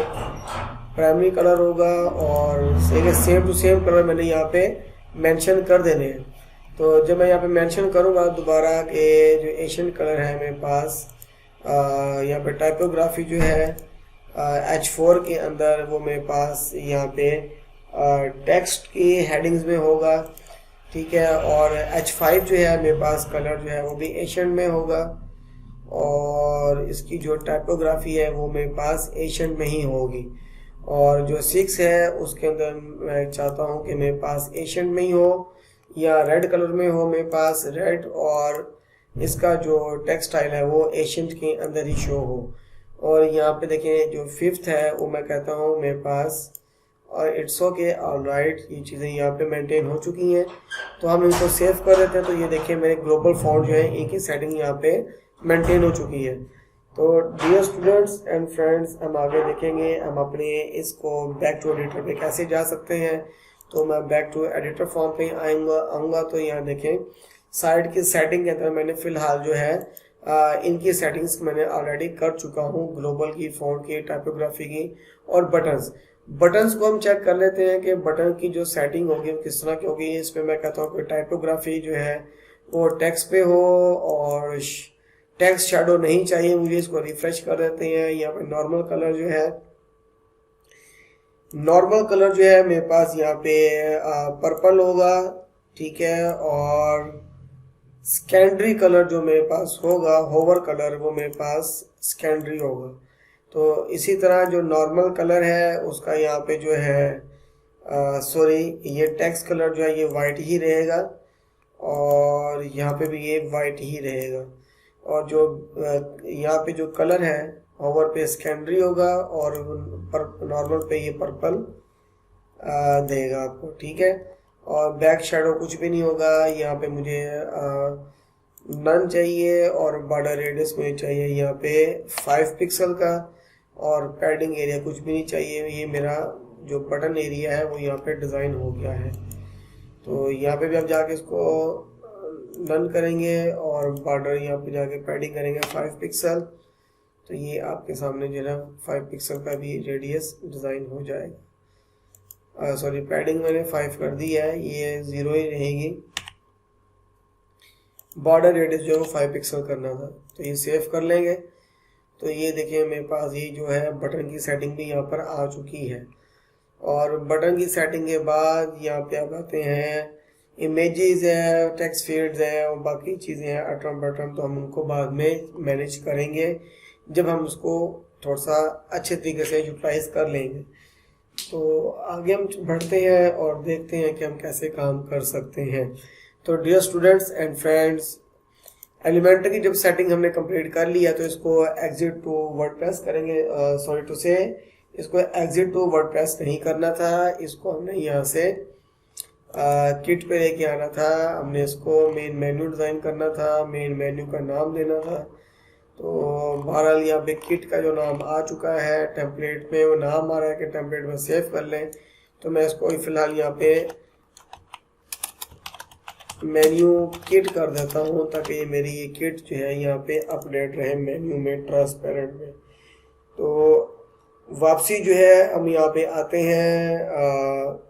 प्राइमरी कलर होगा, और सेम टू सेम कलर मैंने यहाँ पे मेंशन कर देने हैं। तो जब मैं यहाँ पे मेंशन करूँगा दोबारा कि जो एशियन कलर है मेरे पास, यहाँ पे टाइपोग्राफी जो है H4 के अंदर वो मेरे पास यहाँ पे टेक्स्ट की हेडिंग्स में होगा। ठीक है, और H5 जो है मेरे पास कलर जो है वो भी एशियन में होगा, और इसकी जो टाइपोग्राफी है वो मेरे पास एशियन में ही होगी। और जो 6 है उसके अंदर मैं चाहता हूँ कि मेरे पास एशियन में ही हो, या रेड कलर में हो मेरे पास रेड, और इसका जो टेक्स्ट स्टाइल है वो एशियन के अंदर ही शो हो। और यहाँ पे देखें जो 5th है वो मैं कहता हूँ मेरे पास, और इट्स ओके, ऑलराइट, ये चीज़ें यहाँ पे मेंटेन हो चुकी हैं। तो हम इनको सेव कर देते हैं। तो ये देखिए मेरे ग्लोबल फॉन्ट जो है एक ही सेटिंग यहाँ पे मेंटेन हो चुकी है। तो डियर स्टूडेंट्स एंड फ्रेंड्स, हम आगे देखेंगे हम अपने इसको बैक टू एडिटर पे कैसे जा सकते हैं। तो मैं बैक टू एडिटर फॉर्म पे आऊँगा। तो यहाँ देखें साइड की सेटिंग के अंदर मैंने फ़िलहाल जो है इनकी सेटिंग्स मैंने ऑलरेडी कर चुका हूँ, ग्लोबल की, फॉन्ट की, टाइपोग्राफी की, और बटन्स को हम चेक कर लेते हैं कि बटन की जो सेटिंग होगी वो किस तरह की होगी। इसमें मैं कहता हूँ कि टाइपोग्राफी जो है वो टेक्स्ट पे हो, और टेक्स्ट शैडो नहीं चाहिए मुझे, इसको रिफ्रेश कर देते हैं। यहाँ पे नॉर्मल कलर जो है मेरे पास यहाँ पे पर्पल होगा। ठीक है, और सेकेंडरी कलर जो मेरे पास होगा, होवर कलर, वो मेरे पास सेकेंडरी होगा। तो इसी तरह जो नॉर्मल कलर है उसका यहाँ पे जो है ये टेक्स्ट कलर जो है ये वाइट ही रहेगा, और यहाँ पे भी ये वाइट ही रहेगा। और जो यहाँ पे जो कलर है ओवर पे सेकेंडरी होगा और नॉर्मल पे ये पर्पल देगा आपको, ठीक है। और बैक शेडो कुछ भी नहीं होगा। यहाँ पे मुझे नन चाहिए और बॉर्डर रेडियस मुझे चाहिए यहाँ पे 5 पिक्सल का, और पैडिंग एरिया कुछ भी नहीं चाहिए। ये मेरा जो बटन एरिया है वो यहाँ पे डिज़ाइन हो गया है। तो यहाँ पे भी आप जाके इसको नन करेंगे और बॉर्डर यहाँ पे जाके पैडिंग करेंगे 5 पिक्सल, तो ये आपके सामने जो है 5 पिक्सल का भी रेडियस डिज़ाइन हो जाएगा। सॉरी, पैडिंग मैंने 5 कर दी है, ये 0 ही रहेगी। बॉर्डर रेडियस जो है वो 5 पिक्सल करना था, तो ये सेव कर लेंगे। तो ये देखिए मेरे पास ये जो है बटन की सेटिंग भी यहाँ पर आ चुकी है। और बटन की सेटिंग के बाद यहाँ पे आप आते हैं, इमेजेस है, टेक्स्ट फील्ड्स हैं और बाकी चीज़ें हैं अटम बटम, तो हम उनको बाद में मैनेज करेंगे जब हम उसको थोड़ा सा अच्छे तरीके से यूटिलाइज कर लेंगे। तो आगे हम बढ़ते हैं और देखते हैं कि हम कैसे काम कर सकते हैं। तो dear students and friends, Elementor की जब सेटिंग हमने कंप्लीट कर लिया तो इसको एग्जिट टू वर्डप्रेस करेंगे। सॉरी टू से, इसको एग्जिट टू वर्डप्रेस नहीं करना था, इसको हमने यहाँ से किट पे लेके आना था। हमने इसको मेन मेन्यू डिज़ाइन करना था, मेन मेन्यू का नाम देना था। तो बहरहाल यहाँ पे किट का जो नाम आ चुका है टेम्पलेट में, वो नाम आ रहा है कि टेम्पलेट में सेव कर लें। तो मैं इसको फिलहाल यहाँ पे मेन्यू किट कर देता हूँ ताकि ये मेरी ये किट जो है यहाँ पे अपडेट रहे मेन्यू में, ट्रांसपेरेंट में। तो वापसी जो है हम यहाँ पे आते हैं,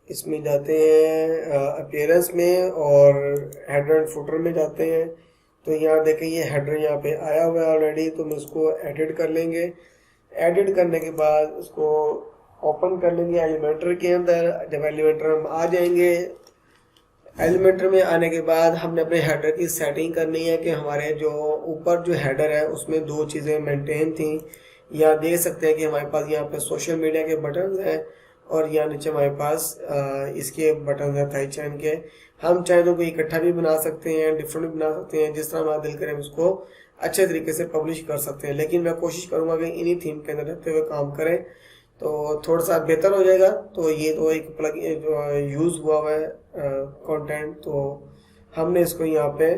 इसमें जाते हैं अपीयरेंस में और हेडर एंड फुटर में जाते हैं। तो यहाँ देखें ये हेडर यहाँ पे आया हुआ है ऑलरेडी, तो हम इसको एडिट कर लेंगे। एडिट करने के बाद इसको ओपन कर लेंगे एलिमेंटर के अंदर। जब एलिमेंटर हम आ जाएंगे, एलिमेंटर में आने के बाद हमने अपने हेडर की सेटिंग करनी है कि हमारे जो ऊपर जो हेडर है उसमें 2 चीज़ें मेंटेन थी। यहाँ देख सकते हैं कि हमारे पास यहाँ पे सोशल मीडिया के बटन हैं और यहाँ नीचे हमारे पास इसके बटन है थाई चैन के। हम चाहे तो कोई इकट्ठा भी बना सकते हैं, डिफरेंट भी बना सकते हैं, जिस तरह हमारा दिल करे हम उसको अच्छे तरीके से पब्लिश कर सकते हैं। लेकिन मैं कोशिश करूँगा कि इन्हीं थीम के अंदर रहते हुए काम करें तो थोड़ा सा बेहतर हो जाएगा। तो ये तो एक प्लग जो यूज़ हुआ है कंटेंट, तो हमने इसको यहाँ पे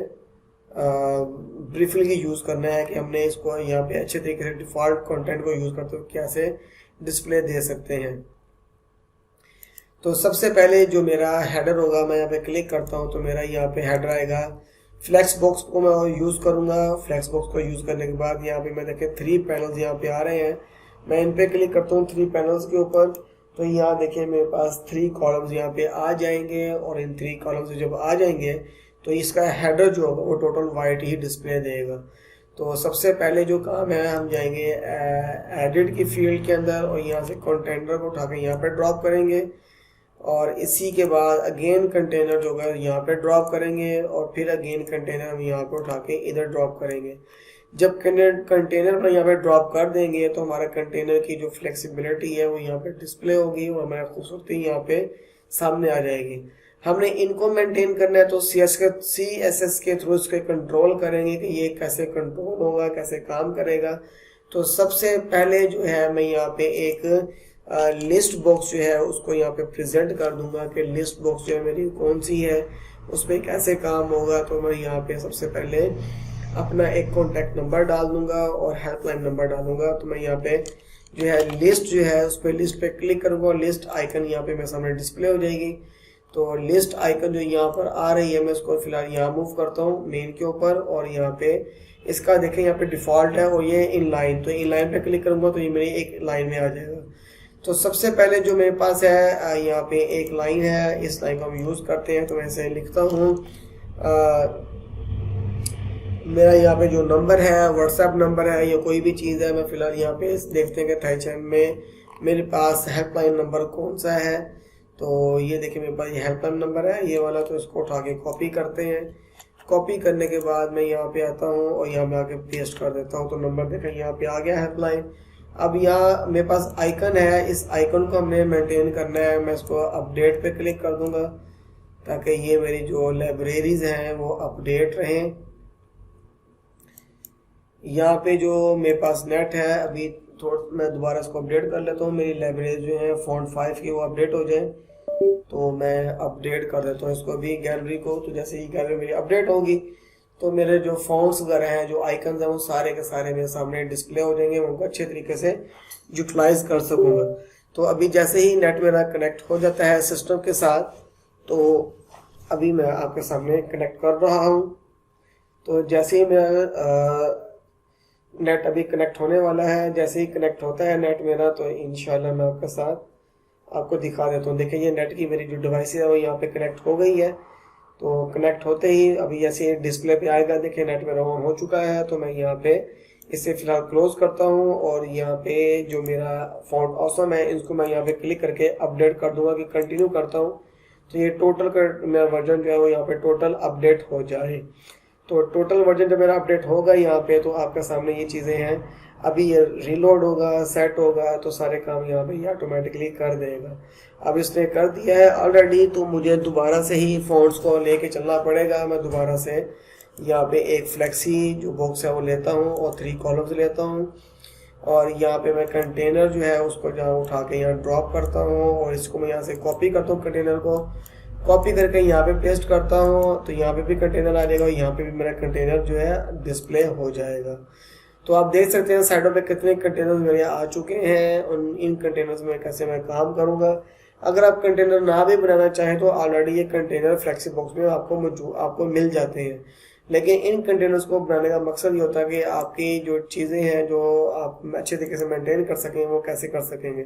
ब्रीफली यूज़ करना है कि हमने इसको यहाँ पे अच्छे तरीके से डिफ़ॉल्ट कंटेंट को यूज़ करते हुए कैसे डिस्प्ले दे सकते हैं। तो सबसे पहले जो मेरा हेडर होगा, मैं यहाँ पे क्लिक करता हूँ तो मेरा यहाँ पे हेडर आएगा। फ्लैक्स बॉक्स को मैं यूज़ करूँगा। फ्लैक्स बॉक्स को यूज़ करने के बाद यहाँ पे मैं देखें 3 पैनल्स यहाँ पे आ रहे हैं। मैं इन पे क्लिक करता हूँ 3 पैनल्स के ऊपर, तो यहाँ देखिए मेरे पास 3 कॉलम्स यहाँ पे आ जाएंगे। और इन 3 कॉलम्स जब आ जाएंगे तो इसका हेडर जो होगा वो टोटल वाइट ही डिस्प्ले देगा। तो सबसे पहले जो काम है, हम जाएंगे एडिट की फील्ड के अंदर और यहाँ से कंटेनर को उठा के यहाँ पे ड्रॉप करेंगे। और इसी के बाद अगेन कंटेनर जो है यहाँ पे ड्रॉप करेंगे और फिर अगेन कंटेनर हम यहाँ पे उठा के इधर ड्रॉप करेंगे। जब कंटेनर पर यहाँ पे ड्रॉप कर देंगे तो हमारा कंटेनर की जो फ्लेक्सिबिलिटी है वो यहाँ पे डिस्प्ले होगी और हमारा खूबसूरती यहाँ पे सामने आ जाएगी। हमने इनको मेंटेन करना है तो CSS के थ्रू इसके कंट्रोल करेंगे कि ये कैसे कंट्रोल होगा, कैसे काम करेगा। तो सबसे पहले जो है मैं यहाँ पे एक लिस्ट बॉक्स जो है उसको यहाँ पे प्रेजेंट कर दूंगा कि लिस्ट बॉक्स जो है मेरी कौन सी है, उस पर कैसे काम होगा। तो मैं यहाँ पे सबसे पहले अपना एक कॉन्टैक्ट नंबर डाल दूंगा और हेल्पलाइन नंबर डालूंगा। तो मैं यहाँ पे जो है लिस्ट जो है उस पर लिस्ट पे क्लिक करूंगा और लिस्ट आइकन यहाँ पे मेरे सामने डिस्प्ले हो जाएगी। तो लिस्ट आइकन जो यहाँ पर आ रही है, मैं इसको फिलहाल यहाँ मूव करता हूँ मेन के ऊपर और यहाँ पे इसका देखें यहाँ पे डिफॉल्ट है और ये इन लाइन, तो इन लाइन पे क्लिक करूंगा तो ये मेरी एक लाइन में आ जाएगा। तो सबसे पहले जो मेरे पास है यहाँ पे एक लाइन है, इस लाइन को हम यूज़ करते हैं। तो मैं इसे लिखता हूँ, मेरा यहाँ पे जो नंबर है व्हाट्सएप नंबर है या कोई भी चीज़ है, मैं फिलहाल यहाँ पे देखते हैं कि थाईचैन में मेरे पास हेल्पलाइन नंबर कौन सा है। तो ये देखिए मेरे पास ये हेल्पलाइन नंबर है ये वाला, तो इसको उठा के कॉपी करते हैं। कॉपी करने के बाद मैं यहाँ पे आता हूँ और यहाँ पे आके पेस्ट कर देता हूँ। तो नंबर देखें यहाँ पे आ गया हेल्पलाइन। अब यहाँ मेरे पास आइकन है, इस आइकन को हमने मेंटेन करना है। मैं इसको अपडेट पे क्लिक कर दूंगा ताकि ये मेरी जो लाइब्रेरीज हैं वो अपडेट रहें। यहाँ पे जो मेरे पास नेट है अभी थोड़ा, मैं दोबारा इसको अपडेट कर लेता हूँ। मेरी लाइब्रेरी जो है फॉन्ट 5 की वो अपडेट हो जाए, तो मैं अपडेट कर देता हूँ इसको भी गैलरी को। तो जैसे ही गैलरी मेरी अपडेट होगी तो मेरे जो फॉन्ट्स वगैरह हैं, जो आइकन्स हैं, वो सारे के सारे मेरे सामने डिस्प्ले हो जाएंगे। मैं उनको अच्छे तरीके से यूटिलाइज कर सकूँगा। तो अभी जैसे ही नेट मेरा कनेक्ट हो जाता है सिस्टम के साथ, तो अभी मैं आपके सामने कनेक्ट कर रहा हूँ। तो जैसे ही मेरा नेट अभी कनेक्ट होने वाला है, जैसे ही कनेक्ट होता है नेट मेरा, तो इंशाल्लाह मैं आपके साथ आपको दिखा देता हूँ। देखिए ये नेट की मेरी जो डिवाइस है वो यहाँ पे कनेक्ट हो गई है। तो कनेक्ट होते ही अभी जैसे डिस्प्ले पे आएगा, देखिए नेट मेरा ऑन हो चुका है। तो मैं यहाँ पे इसे फिलहाल क्लोज करता हूँ और यहाँ पे जो मेरा फॉन्ट ऑसम है इसको मैं यहाँ पे क्लिक करके अपडेट कर दूंगा कि कंटिन्यू करता हूँ। तो ये टोटल मेरा वर्जन जो है वो यहाँ पे टोटल अपडेट हो जाए। तो टोटल वर्जन जब मेरा अपडेट होगा यहाँ पे, तो आपके सामने ये चीज़ें हैं। अभी ये रीलोड होगा, सेट होगा, तो सारे काम यहाँ पे ये ऑटोमेटिकली कर देगा। अब इसने कर दिया है ऑलरेडी, तो मुझे दोबारा से ही फॉन्ट्स को लेके चलना पड़ेगा। मैं दोबारा से यहाँ पे एक फ्लेक्सी जो बॉक्स है वो लेता हूँ और 3 कॉलम्स लेता हूँ, और यहाँ पे मैं कंटेनर जो है उसको जहाँ उठा के यहाँ ड्रॉप करता हूँ और इसको मैं यहाँ से कॉपी करता हूँ। कंटेनर को कॉपी करके यहाँ पे पेस्ट करता हूँ, तो यहाँ पे भी कंटेनर आ जाएगा और यहाँ पे भी मेरा कंटेनर जो है डिस्प्ले हो जाएगा। तो आप देख सकते हैं साइडों पे कितने कंटेनर्स मेरे आ चुके हैं और इन कंटेनर्स में कैसे मैं काम करूँगा। अगर आप कंटेनर ना भी बनाना चाहें तो ऑलरेडी ये कंटेनर फ्लेक्सी बॉक्स में आपको मिल जाते हैं। लेकिन इन कंटेनर्स को बनाने का मकसद ये होता है कि आपकी जो चीज़ें हैं जो आप अच्छे तरीके से मेंटेन कर सकें, वो कैसे कर सकेंगे।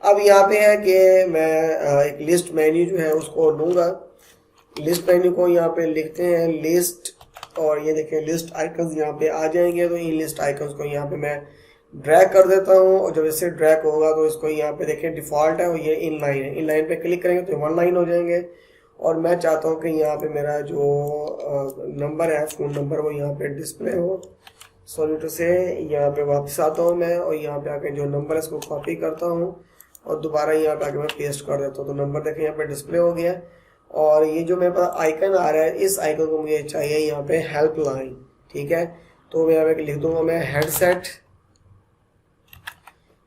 अब यहाँ पे है कि मैं एक लिस्ट मेन्यू जो है उसको लूँगा। लिस्ट मेन्यू को यहाँ पे लिखते हैं लिस्ट, और ये देखें लिस्ट आइकन्स यहाँ पे आ जाएंगे। तो इन लिस्ट आइकन्स को यहाँ पे मैं ड्रैग कर देता हूँ, और जब इससे ड्रैग होगा तो इसको यहाँ पे देखें डिफ़ॉल्ट है वो ये इन लाइन है। इन लाइन पे क्लिक करेंगे तो 1 लाइन हो जाएंगे। और मैं चाहता हूँ कि यहाँ पे मेरा जो नंबर है, फ़ोन नंबर, वो यहाँ पे डिस्प्ले हो। सॉलिड से यहाँ पे वापस आता हूँ मैं, और यहाँ पे आके जो नंबर है इसको कॉपी करता हूँ और दोबारा यहाँ पे आके मैं पेस्ट कर देता हूँ। तो नंबर देखें यहाँ पे डिस्प्ले हो गया। और ये जो मेरे पास आइकन आ रहा है, इस आइकन को मुझे चाहिए यहाँ पे हेल्प लाइन, ठीक है। तो मैं यहाँ पे लिख दूंगा मैं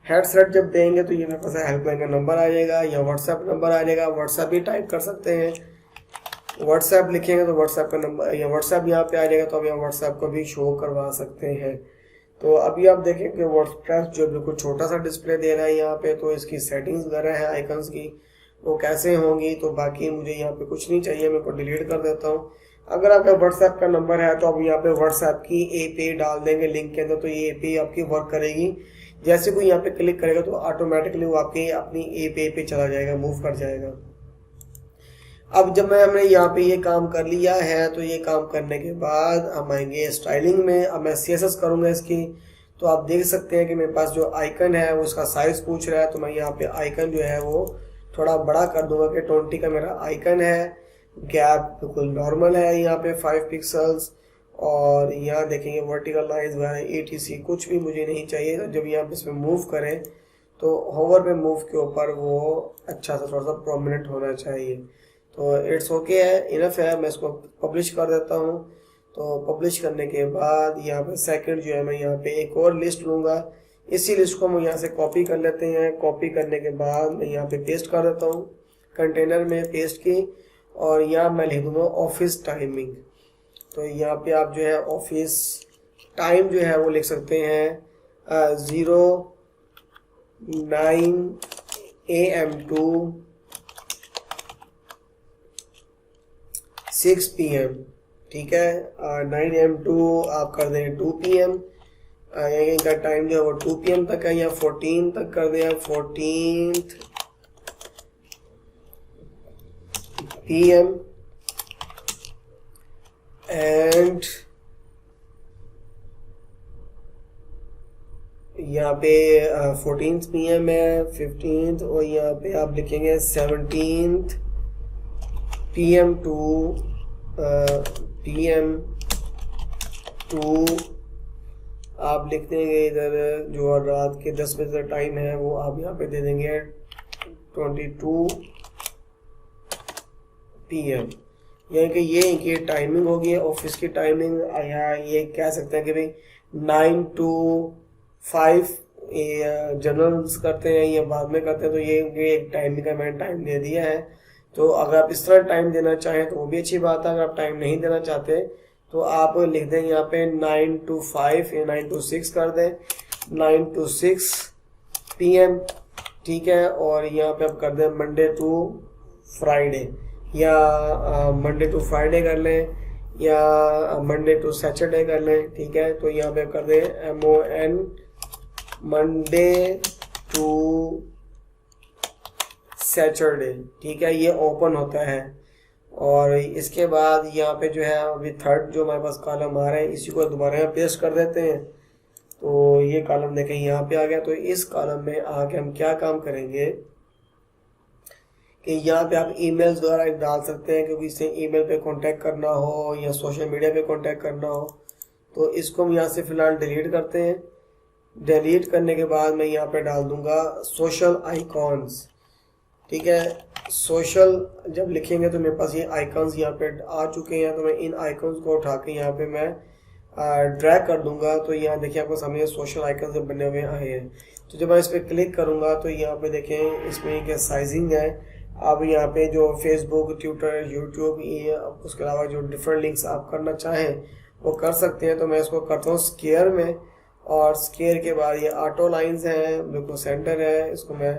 हेडसेट जब देंगे तो ये मेरे पास हेल्पलाइन का नंबर आ जाएगा या व्हाट्सएप नंबर आ जाएगा। व्हाट्सएप भी टाइप कर सकते हैं, व्हाट्सएप लिखेंगे तो व्हाट्सएप का नंबर या व्हाट्सएप यहाँ पे आ जाएगा, तो अब यहाँ व्हाट्सएप को भी शो करवा सकते हैं। तो अभी आप देखें कि वर्डप्रेस जो बिल्कुल छोटा सा डिस्प्ले दे रहा है यहाँ पे, तो इसकी सेटिंग्स वगैरह है आइकन्स की वो कैसे होंगी। तो बाकी मुझे यहाँ पे कुछ नहीं चाहिए, मैं को डिलीट कर देता हूँ। अगर आपका व्हाट्सएप का नंबर है तो आप यहाँ पे व्हाट्सएप की एपीआई डाल देंगे लिंक के अंदर, तो ये एपीआई आपकी वर्क करेगी। जैसे कोई यहाँ पे क्लिक करेगा तो ऑटोमेटिकली वो आपकी अपनी एपीआई पे चला जाएगा, मूव कर जाएगा। अब जब हमने यहाँ पे ये काम कर लिया है, तो ये काम करने के बाद हम आएंगे स्टाइलिंग में। अब मैं सीएसएस करूँगा इसकी। तो आप देख सकते हैं कि मेरे पास जो आइकन है वो उसका साइज पूछ रहा है, तो मैं यहाँ पे आइकन जो है वो थोड़ा बड़ा कर दूंगा कि 20 का मेरा आइकन है। गैप बिल्कुल नॉर्मल है यहाँ पे 5 पिक्सल्स, और यहाँ देखेंगे वर्टिकल लाइन्स वगैरह ETC कुछ भी मुझे नहीं चाहिए। तो जब यहाँ पे इसमें मूव करें तो होवर पे मूव के ऊपर वो अच्छा सा थोड़ा सा प्रोमिनेंट होना चाहिए। तो इट्स ओके है, इनफ है। मैं इसको पब्लिश कर देता हूँ। तो पब्लिश करने के बाद यहाँ पे सेकंड जो है मैं यहाँ पे एक और लिस्ट लूँगा। इसी लिस्ट को हम यहाँ से कॉपी कर लेते हैं। कॉपी करने के बाद मैं यहाँ पे पेस्ट कर देता हूँ कंटेनर में पेस्ट की, और यहाँ मैं लिख दूँगा ऑफिस टाइमिंग। तो यहाँ पे आप जो है ऑफिस टाइम जो है वो लिख सकते हैं 09 AM to 6 PM, ठीक है। 9 AM to आप कर दें 2 PM, इनका टाइम जो है वो 2 PM तक है, या 14 तक कर दें 14th PM, एंड यहाँ पे 14th PM है, 15th, और यहाँ पे आप लिखेंगे 17th PM to PM to आप लिख देंगे इधर जो रात के 10 बजे का टाइम है वो आप यहाँ पे दे देंगे 22 PM, यानी कि ये इनकी टाइमिंग होगी ऑफिस की टाइमिंग। यहाँ ये कह सकते हैं कि भाई 9 to 5 जनरल्स करते हैं या बाद में करते हैं, तो ये एक टाइमिंग का मैंने टाइम दे दिया है। तो अगर आप इस तरह टाइम देना चाहें तो वो भी अच्छी बात है। अगर आप टाइम नहीं देना चाहते तो आप लिख दें यहाँ पे 9 to 5 या 9 to 6 कर दें, 9 to 6 PM, ठीक है। और यहाँ पे आप कर दें मंडे टू फ्राइडे, या मंडे टू फ्राइडे कर लें, या मंडे टू सैटरडे कर लें, ठीक है। तो यहाँ पे कर दें MON मंडे टू सैटरडे, ठीक है। ये ओपन होता है। और इसके बाद यहाँ पे जो है अभी थर्ड जो हमारे पास कॉलम आ रहा है इसी को दोबारा यहाँ पेस्ट कर देते हैं। तो ये कॉलम देखें यहाँ पे आ गया। तो इस कॉलम में आके हम क्या काम करेंगे कि यहाँ पे आप ईमेल्स द्वारा डाल सकते हैं, क्योंकि इससे ईमेल पे कांटेक्ट करना हो या सोशल मीडिया पे कांटेक्ट करना हो। तो इसको हम यहाँ से फिलहाल डिलीट करते हैं। डिलीट करने के बाद मैं यहाँ पे डाल दूंगा सोशल आइकॉन्स, ठीक है। सोशल जब लिखेंगे तो मेरे पास ये आइकॉन्स यहाँ पे आ चुके हैं। तो मैं इन आइकॉन्स को उठा के यहाँ पे मैं ड्रैग कर दूंगा। तो यहाँ देखिए आपको सामने सोशल आइकॉन्स बने हुए आए हैं। तो जब मैं इस पर क्लिक करूँगा तो यहाँ पे देखें इसमें क्या साइजिंग है। आप यहाँ पे जो फेसबुक, ट्विटर, यूट्यूब, उसके अलावा जो डिफरेंट लिंक्स आप करना चाहें वो कर सकते हैं। तो मैं इसको करता हूँ स्क्वायर में, और स्क्वायर के बाद ये ऑटो लाइंस हैं, बिल्कुल सेंटर है। इसको मैं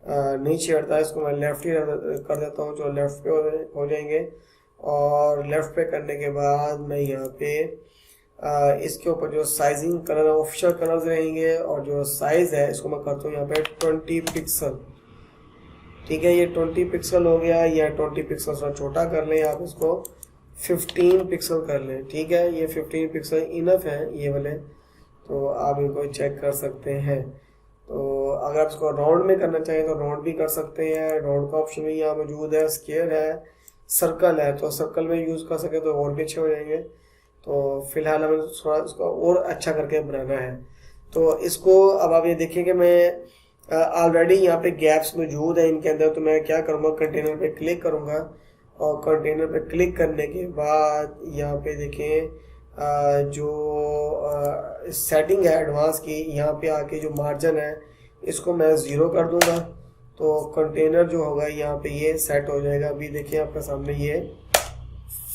नहीं छेड़ता, इसको मैं लेफ्ट ही कर देता हूँ, जो लेफ्ट पे हो जाएंगे। और लेफ्ट पे करने के बाद मैं यहाँ पे इसके ऊपर जो साइजिंग कलर ऑफिशियल कलर्स रहेंगे, और जो साइज है इसको मैं करता हूँ यहाँ पे 20 पिक्सल, ठीक है। ये 20 पिक्सल हो गया, या 20 पिक्सल से छोटा कर लें, आप इसको 15 पिक्सल कर लें, ठीक है। ये 15 पिक्सल इनफ है ये वाले, तो आप इनको चेक कर सकते हैं। तो अगर आप इसको राउंड में करना चाहें तो राउंड भी कर सकते हैं, राउंड का ऑप्शन भी यहाँ मौजूद है। स्क्वायर है, सर्कल है, तो सर्कल में यूज़ कर सके तो और भी अच्छे हो जाएंगे। तो फिलहाल हमें थोड़ा इसको और अच्छा करके बनाना है। तो इसको अब आप ये देखिए कि मैं ऑलरेडी यहाँ पे गैप्स मौजूद है इनके अंदर। तो मैं क्या करूँगा, कंटेनर पे क्लिक करूँगा, और कंटेनर पे क्लिक करने के बाद यहाँ पे देखें जो सेटिंग है एडवांस की, यहाँ पे आके जो मार्जिन है इसको मैं 0 कर दूंगा। तो कंटेनर जो होगा यहाँ पे ये सेट हो जाएगा। अभी देखिए आपके सामने ये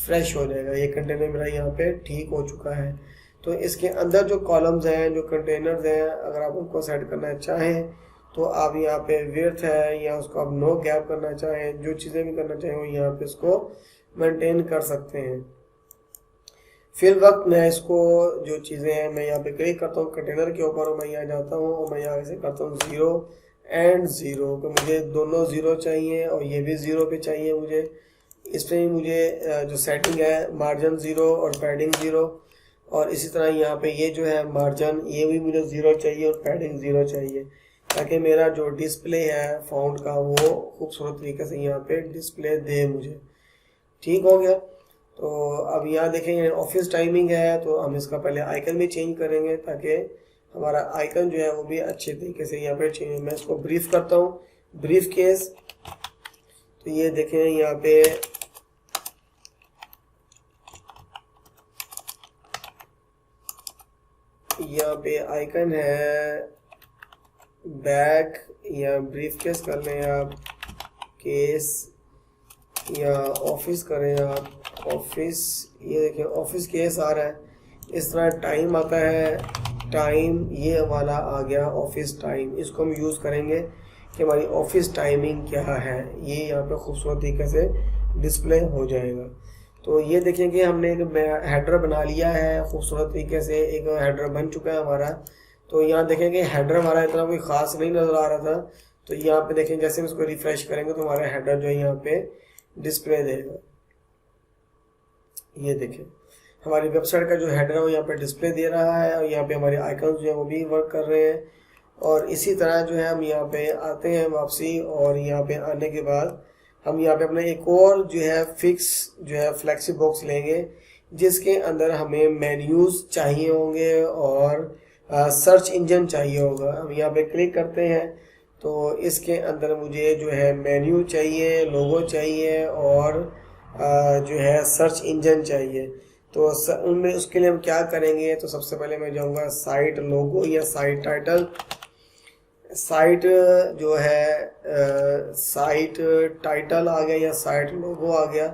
फ्रेश हो जाएगा। ये कंटेनर मेरा यहाँ पे ठीक हो चुका है। तो इसके अंदर जो कॉलम्स हैं, जो कंटेनर्स हैं, अगर आप उनको सेट करना चाहें तो आप यहाँ पे विड्थ है या उसको आप नो गैप करना चाहें, जो चीज़ें भी करना चाहें वो यहाँ पे इसको मेंटेन कर सकते हैं। फिर वक्त मैं इसको जो चीज़ें हैं मैं यहाँ पे क्लिक करता हूँ कंटेनर के ऊपर, और मैं यहाँ जाता हूँ और मैं यहाँ से करता हूँ 0 and 0। तो मुझे दोनों 0 चाहिए और ये भी 0 पे चाहिए मुझे। इसमें मुझे जो सेटिंग है मार्जिन 0 और पैडिंग 0, और इसी तरह यहाँ पे ये जो है मार्जिन ये भी मुझे 0 चाहिए और पैडिंग 0 चाहिए, ताकि मेरा जो डिस्प्ले है फ़ॉन्ट का वो खूबसूरत तरीके से यहाँ पे डिस्प्ले दे मुझे। ठीक हो गया। तो अब यहाँ देखेंगे ऑफिस टाइमिंग है, तो हम इसका पहले आइकन भी चेंज करेंगे ताकि हमारा आइकन जो है वो भी अच्छे तरीके से यहाँ पे चेंज। मैं इसको ब्रीफ करता हूँ, ब्रीफ केस। तो ये देखें यहाँ पे आइकन है बैग, या ब्रीफ केस कर लें आप, केस, या ऑफिस करें आप ऑफिस। ये देखिए ऑफिस केस आ रहा है। इस तरह टाइम आता है, टाइम ये वाला आ गया ऑफिस टाइम। इसको हम यूज़ करेंगे कि हमारी ऑफिस टाइमिंग क्या है, ये यहाँ पे खूबसूरत तरीके से डिस्प्ले हो जाएगा। तो ये देखें कि हमने एक हेडर बना लिया है खूबसूरत तरीके से, एक हेडर बन चुका है हमारा। तो यहाँ देखें कि हेडर हमारा इतना कोई ख़ास नहीं नज़र आ रहा था। तो यहाँ पे देखें जैसे हम इसको रिफ्रेश करेंगे तो हमारा हेडर जो है यहाँ पे डिस्प्ले देगा। ये देखें हमारी वेबसाइट का जो हेडर है वो यहाँ पे डिस्प्ले दे रहा है, और यहाँ पे हमारे आइकन्स जो है वो भी वर्क कर रहे हैं। और इसी तरह जो है हम यहाँ पे आते हैं वापसी, और यहाँ पे आने के बाद हम यहाँ पे अपने एक और जो है फिक्स जो है फ्लेक्सी बॉक्स लेंगे। जिसके अंदर हमें मेन्यूज चाहिए होंगे और सर्च इंजन चाहिए होगा। हम यहाँ पे क्लिक करते हैं तो इसके अंदर मुझे जो है मेन्यू चाहिए, लोगो चाहिए और जो है सर्च इंजन चाहिए। तो उनमें उसके लिए हम क्या करेंगे, तो सबसे पहले मैं जाऊँगा साइट लोगो या साइट टाइटल। साइट जो है साइट टाइटल आ गया या साइट लोगो आ गया,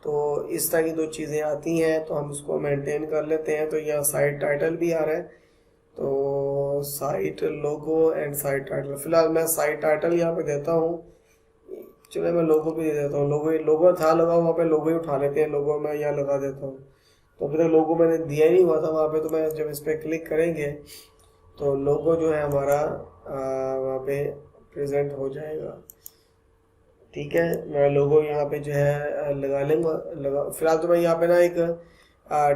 तो इस तरह की दो चीज़ें आती हैं, तो हम उसको मेंटेन कर लेते हैं। तो यहाँ साइट टाइटल भी आ रहा है, तो site logo and site title. फिलहाल मैं साइट टाइटल यहाँ पे देता हूँ। चलो मैं लोगो भी दे देता हूँ। लोगो था लगा वहाँ पे, लोगो ही उठा लेते हैं। लोगो मैं यहाँ लगा देता हूँ। तो अभी तक लोगो मैंने दिया ही नहीं हुआ था वहाँ पे, तो मैं जब इस पर क्लिक करेंगे तो लोगो जो है हमारा वहाँ पे प्रेजेंट हो जाएगा। ठीक है, मैं लोगो यहाँ पे जो है लगा। फिलहाल तो मैं यहाँ पे ना एक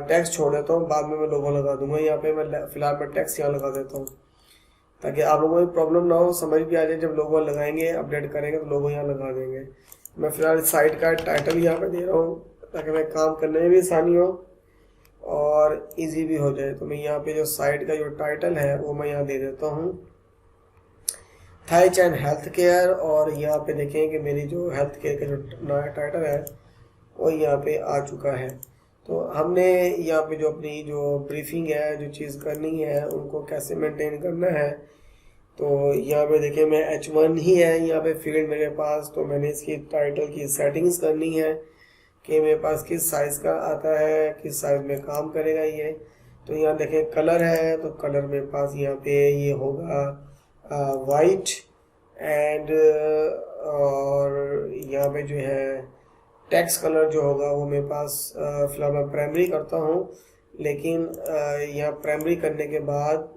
टेक्स्ट छोड़ देता हूँ, बाद में मैं लोगो लगा दूंगा। यहाँ पे मैं फिलहाल मैं टेक्स्ट यहाँ लगा देता हूँ ताकि आप लोगों को प्रॉब्लम ना हो, समझ भी आ जाए। जब लोगो लगाएंगे अपडेट करेंगे तो लोगो यहाँ लगा देंगे। मैं फिलहाल साइट का टाइटल यहाँ पे दे रहा हूँ ताकि मैं काम करने में भी आसानी हो और इजी भी हो जाए। तो मैं यहाँ पे जो साइट का जो टाइटल है वो मैं यहाँ दे देता हूँ, थाई चैन हेल्थ केयर। और यहाँ पे देखें कि मेरी जो हेल्थ केयर का जो नया टाइटल है वो यहाँ पे आ चुका है। तो हमने यहाँ पे जो अपनी जो ब्रीफिंग है, जो चीज़ करनी है, उनको कैसे मेंटेन करना है, तो यहाँ पे देखिए मैं H1 ही है यहाँ पे फील्ड मेरे पास। तो मैंने इसकी टाइटल की सेटिंग्स करनी है कि मेरे पास किस साइज़ का आता है, किस साइज़ में काम करेगा ये। तो यहाँ देखें कलर है, तो कलर मेरे पास यहाँ पे ये होगा वाइट एंड और यहाँ पे जो है टेक्स्ट कलर जो होगा वो मेरे पास फिलहाल मैं प्राइमरी करता हूँ। लेकिन यहाँ प्राइमरी करने के बाद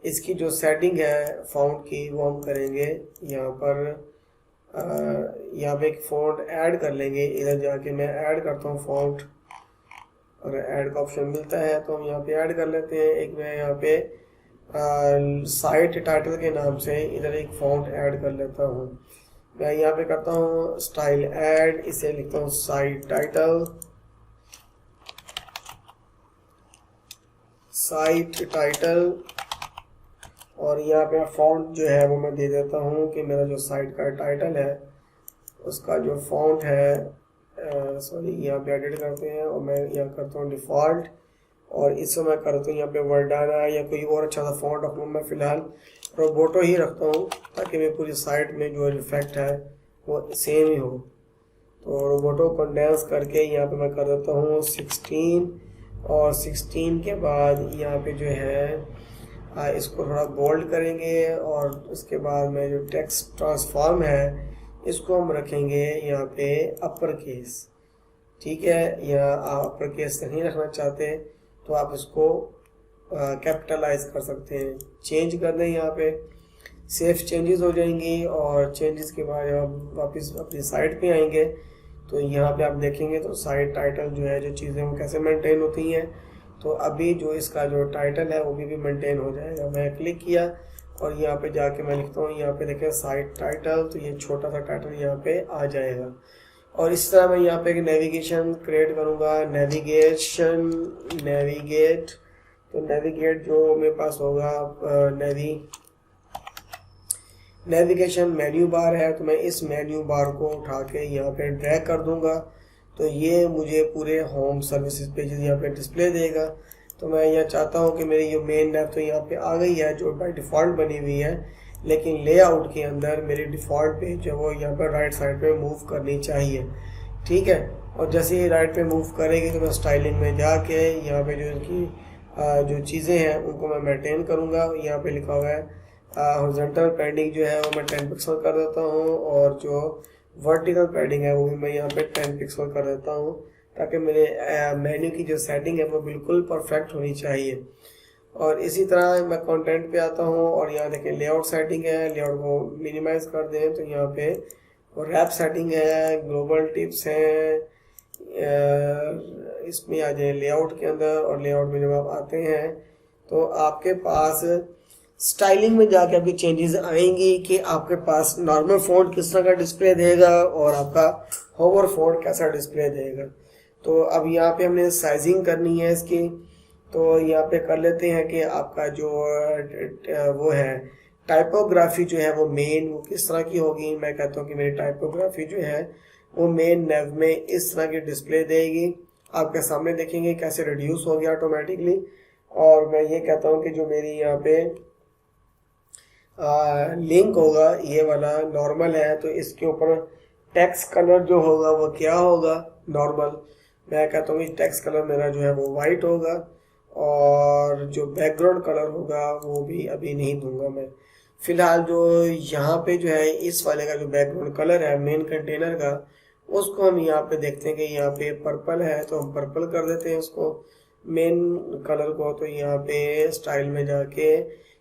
इसकी जो सेटिंग है फ़ॉन्ट की वो हम करेंगे यहाँ पर। यहाँ पे एक फ़ॉन्ट ऐड कर लेंगे। इधर जाके मैं ऐड करता हूँ फ़ॉन्ट, अगर ऐड का ऑप्शन मिलता है तो हम यहाँ पे ऐड कर लेते हैं। एक मैं यहाँ पे साइट टाइटल के नाम से इधर एक फ़ॉन्ट ऐड कर लेता हूँ। मैं यहाँ पे करता हूँ स्टाइल ऐड, इसे लिखता हूँ साइट टाइटल, साइट टाइटल। और यहाँ पे फ़ॉन्ट जो है वो मैं दे देता हूँ कि मेरा जो साइट का टाइटल है उसका जो फ़ॉन्ट है सॉरी यहाँ पे एडिट करते हैं और मैं यहाँ करता हूँ डिफ़ॉल्ट। और इसको मैं करता हूँ यहाँ पे वर्डाना या कोई और अच्छा सा फ़ॉन्ट रखूँ। मैं फ़िलहाल रोबोटो ही रखता हूँ ताकि मेरी पूरी साइट में जो इफेक्ट है वो सेम ही हो। तो रोबोटो कंडेंस करके यहाँ पे मैं कर देता हूँ 16 और 16 के बाद यहाँ पे जो है इसको थोड़ा बोल्ड करेंगे और उसके बाद में जो टेक्स्ट ट्रांसफॉर्म है इसको हम रखेंगे यहाँ पे अपर केस। ठीक है, या आप अपर केस नहीं रखना चाहते तो आप इसको कैपिटलाइज कर सकते हैं। चेंज कर दें, यहाँ पे सेफ चेंजेस हो जाएंगी और चेंजेस के बाद जब वापस अपनी साइट पे आएंगे तो यहाँ पे आप देखेंगे तो साइट टाइटल जो है, जो चीज़ें वो कैसे मेंटेन होती हैं। तो अभी जो इसका जो टाइटल है वो भी मेंटेन हो जाएगा। मैं क्लिक किया और यहाँ पे जाके मैं लिखता हूँ, यहाँ पे देखें साइट टाइटल, तो ये छोटा सा टाइटल यहाँ पे आ जाएगा। और इस तरह मैं यहाँ पे एक नेविगेशन क्रिएट करूँगा, नेविगेट। तो नेविगेट जो मेरे पास होगा नेविगेशन मेन्यू बार है, तो मैं इस मेन्यू बार को उठा के यहाँ पे ड्रैग कर दूंगा तो ये मुझे पूरे होम सर्विसेज पेजेस यहाँ पे डिस्प्ले देगा। तो मैं यहाँ चाहता हूँ कि मेरी जो मेन ऐप तो यहाँ पे आ गई है जो बाय डिफ़ॉल्ट बनी हुई है, लेकिन लेआउट के अंदर मेरी डिफ़ॉल्ट पेज जो वो यहाँ पर राइट साइड पे मूव करनी चाहिए। ठीक है, और जैसे ही राइट पे मूव करेगी तो मैं स्टाइलिंग में जाके यहाँ पे जो इनकी जो चीज़ें हैं उनको मैं मेंटेन करूँगा। यहाँ पे लिखा हुआ है हॉरिजॉन्टल पैडिंग जो है वो मैं 10 पिक्सल कर देता हूँ और जो वर्टिकल पैडिंग है वो भी मैं यहाँ पे 10 पिक्सल कर देता हूँ ताकि मेरे मेन्यू की जो सेटिंग है वो बिल्कुल परफेक्ट होनी चाहिए। और इसी तरह मैं कंटेंट पे आता हूँ और यहाँ देखें लेआउट सेटिंग है, लेआउट को मिनिमाइज कर दें तो यहाँ पे रैप सेटिंग है, ग्लोबल टिप्स हैं, इसमें आ जाए लेआउट के अंदर। और लेआउट में जब आप आते हैं तो आपके पास स्टाइलिंग में जाके आपकी चेंजेस आएंगी कि आपके पास नॉर्मल फ़ॉन्ट किस तरह का डिस्प्ले देगा और आपका होवर फ़ॉन्ट कैसा डिस्प्ले देगा। तो अब यहाँ पे हमने साइजिंग करनी है इसकी, तो यहाँ पे कर लेते हैं कि आपका जो वो है टाइपोग्राफी जो है वो मेन वो किस तरह की होगी। मैं कहता हूँ कि मेरी टाइपोग्राफी जो है वो मेन नेव में इस तरह की डिस्प्ले देगी। आपके सामने देखेंगे कैसे रिड्यूस हो गया ऑटोमेटिकली। और मैं ये कहता हूँ कि जो मेरी यहाँ पे लिंक होगा ये वाला नॉर्मल है, तो इसके ऊपर टेक्स्ट कलर जो होगा वो क्या होगा, नॉर्मल। मैं कहता हूँ टेक्स्ट कलर मेरा जो है वो वाइट होगा, और जो बैकग्राउंड कलर होगा वो भी अभी नहीं दूंगा मैं फिलहाल। जो यहाँ पे जो है इस वाले का जो बैकग्राउंड कलर है मेन कंटेनर का, उसको हम यहाँ पे देखते हैं कि यहाँ पे पर्पल है, तो हम पर्पल कर देते हैं उसको मेन कलर को। तो यहाँ पे स्टाइल में जाके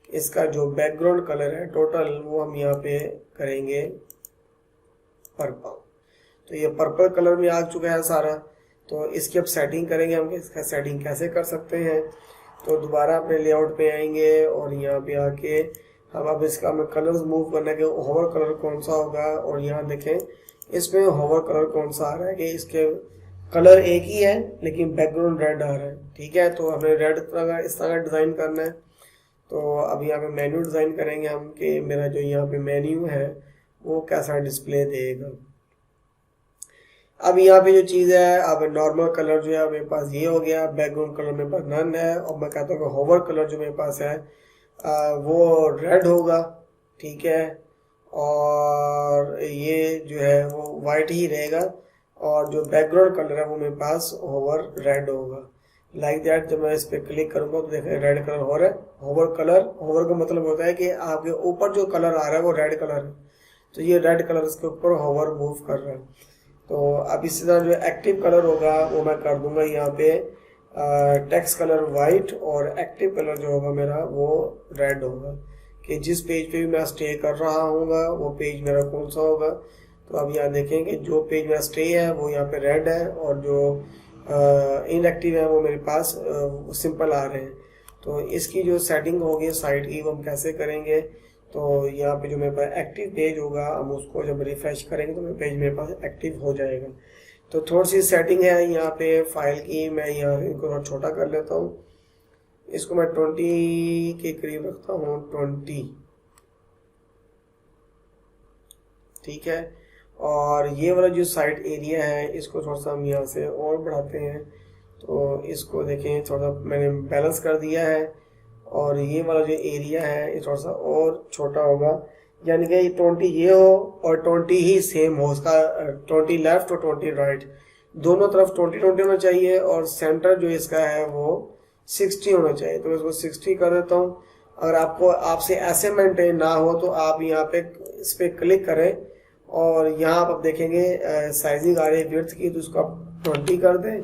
इसका जो बैकग्राउंड कलर है टोटल वो हम यहाँ पे करेंगे पर्पल। तो ये पर्पल कलर में आ चुका है सारा। तो इसकी अब सेटिंग करेंगे हम, इसका सेटिंग कैसे कर सकते हैं। तो दोबारा अपने लेआउट पे आएंगे और यहाँ पे आके हम अब इसका हमें कलर्स मूव करना है कि होवर कलर कौन सा होगा। और यहाँ देखें इसमें होवर कलर कौन सा आ रहा है कि इसके कलर एक ही है लेकिन बैकग्राउंड रेड आ रहा है। ठीक है, तो हमें रेड इस तरह का डिज़ाइन करना है। तो अब यहाँ पे मेन्यू डिज़ाइन करेंगे हम कि मेरा जो यहाँ पे मेन्यू है वो कैसा डिस्प्ले देगा। अब यहाँ पे जो चीज़ है, अब नॉर्मल कलर जो है मेरे पास ये हो गया, बैकग्राउंड कलर मेरे पास नन है, और मैं कहता हूँ कि होवर कलर जो मेरे पास है वो रेड होगा। ठीक है, और ये जो है वो वाइट ही रहेगा, और जो बैकग्राउंड कलर है वो मेरे पास होवर रेड होगा। लाइक दैट जब मैं इस पर क्लिक करूंगा तो देखें रेड कलर हो रहा है। होवर का मतलब होता है कि आपके ऊपर जो कलर आ रहा है वो रेड कलर है, तो ये रेड कलर इसके ऊपर होवर मूव कर रहा है। तो अब इसी तरह जो एक्टिव कलर होगा वो मैं कर दूंगा यहाँ पे टेक्स्ट कलर वाइट, और एक्टिव कलर जो होगा मेरा वो रेड होगा कि जिस पेज पे भी मैं स्टे कर रहा हूँगा वो पेज मेरा कौन सा होगा। तो अब यहाँ देखेंगे जो पेज मेरा स्टे है वो यहाँ पे रेड है, और जो इनएक्टिव है वो मेरे पास सिंपल आ रहे हैं। तो इसकी जो सेटिंग होगी साइट की वो हम कैसे करेंगे। तो यहाँ पे जो मेरे पास एक्टिव पेज होगा हम उसको जब रिफ्रेश करेंगे तो मेरा पेज मेरे पास एक्टिव हो जाएगा। तो थोड़ी सी सेटिंग है यहाँ पे फाइल की, मैं यहाँ इनको थोड़ा छोटा कर लेता हूँ, इसको मैं 20 के करीब रखता हूँ, 20। ठीक है, और ये वाला जो साइट एरिया है इसको थोड़ा सा हम यहाँ से और बढ़ाते हैं। तो इसको देखें थोड़ा सा मैंने बैलेंस कर दिया है, और ये वाला जो एरिया है ये थोड़ा सा और छोटा होगा, यानी कि 20 ये हो और 20 ही सेम हो, उसका 20 लेफ्ट और 20 राइट, दोनों तरफ 20 होना चाहिए, और सेंटर जो इसका है वो 60 होना चाहिए। तो मैं इसको 60 कर देता हूँ। अगर आपको आपसे ऐसे मेंटेन ना हो तो आप यहाँ पे इस पर क्लिक करें, और यहाँ आप देखेंगे साइजिंग आ रही है विड्थ की, तो उसको आप 20 कर दें,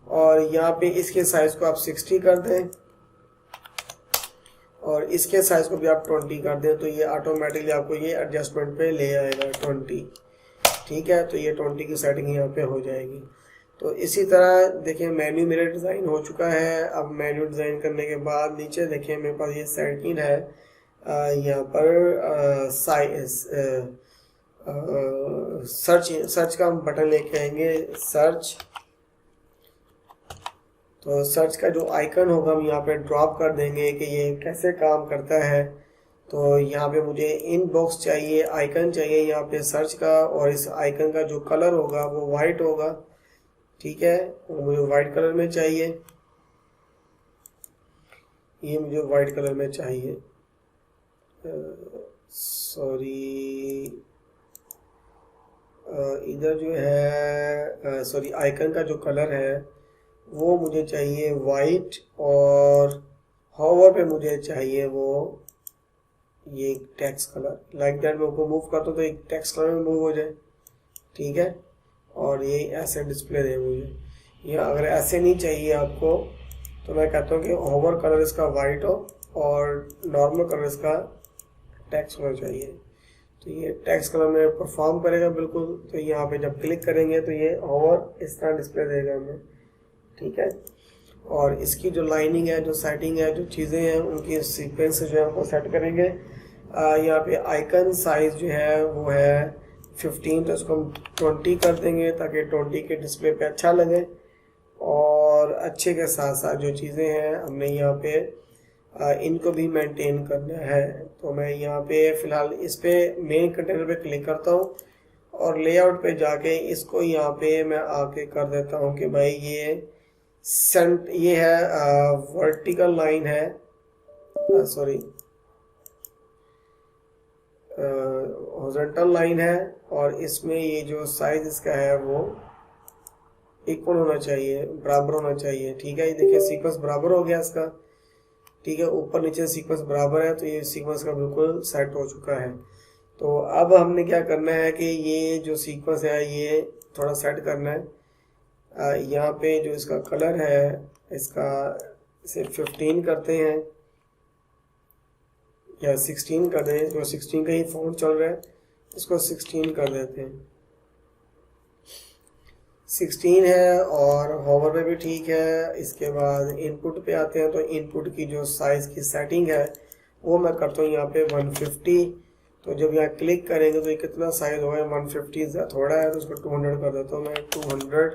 और यहाँ पे इसके साइज को आप 60 कर दें, और इसके साइज को भी आप 20 कर दें। तो ये ऑटोमेटिकली आपको ये एडजस्टमेंट पे ले आएगा 20। ठीक है, तो ये 20 की सेटिंग यहाँ पे हो जाएगी। तो इसी तरह देखिए मेन्यू मेरा डिज़ाइन हो चुका है। अब मेन्यू डिज़ाइन करने के बाद नीचे देखिए मेरे पास ये सेटिंग है, यहाँ पर सर्च का हम बटन लेके आएंगे, सर्च। तो सर्च का जो आइकन होगा हम यहाँ पे ड्रॉप कर देंगे कि ये कैसे काम करता है। तो यहाँ पे मुझे इनबॉक्स चाहिए, आइकन चाहिए यहाँ पे सर्च का, और इस आइकन का जो कलर होगा वो वाइट होगा। ठीक है, वो मुझे वाइट कलर में चाहिए, ये मुझे वाइट कलर में चाहिए। सॉरी, इधर जो है सॉरी आइकन का जो कलर है वो मुझे चाहिए वाइट, और होवर पे मुझे चाहिए वो ये टेक्स्ट कलर। लाइक दैट मैं उसको मूव करता हूँ तो एक टेक्स्ट कलर में मूव हो जाए। ठीक है, और ये ऐसे डिस्प्ले दे मुझे। या अगर ऐसे नहीं चाहिए आपको तो मैं कहता हूँ कि होवर कलर इसका वाइट हो और नॉर्मल कलर इसका टेक्स्ट होना चाहिए। तो ये टेक्स्ट कलर में परफॉर्म करेगा बिल्कुल। तो यहाँ पे जब क्लिक करेंगे तो ये होवर इस तरह डिस्प्ले देगा हमें। ठीक है, और इसकी जो लाइनिंग है, जो सेटिंग है, जो चीज़ें हैं उनकी सीक्वेंस जो है वो सेट करेंगे। यहाँ पे आइकन साइज जो है वो है 15, तो इसको हम 20 कर देंगे ताकि 20 के डिस्प्ले पे अच्छा लगे। और अच्छे के साथ साथ जो चीज़ें हैं हमने यहाँ पे इनको भी मेंटेन करना है। तो मैं यहाँ पे फ़िलहाल इस पे मेन कंटेनर पे क्लिक करता हूँ और लेआउट पे जाके इसको यहाँ पे मैं आके कर देता हूँ कि भाई ये है वर्टिकल लाइन है, सॉरी हॉरिजॉन्टल लाइन है, और इसमें ये जो साइज इसका है वो इक्वल होना चाहिए, बराबर होना चाहिए। ठीक है, ये देखिए सीक्वेंस बराबर हो गया इसका। ठीक है, ऊपर नीचे सीक्वेंस बराबर है, तो ये सीक्वेंस का बिल्कुल सेट हो चुका है। तो अब हमने क्या करना है कि ये जो सीक्वेंस है ये थोड़ा सेट करना है। यहाँ पे जो इसका कलर है इसका इसे 15 करते हैं या 16 कर दें, जो 16 का ही फ़ॉन्ट चल रहा है इसको 16 कर देते हैं। 16 है और होवर पे भी ठीक है। इसके बाद इनपुट पे आते हैं, तो इनपुट की जो साइज़ की सेटिंग है वो मैं करता हूँ यहाँ पे 150। तो जब यहाँ क्लिक करेंगे तो ये कितना साइज़ होगा, 150 थोड़ा है तो उसको 200 कर देता हूँ मैं, 200।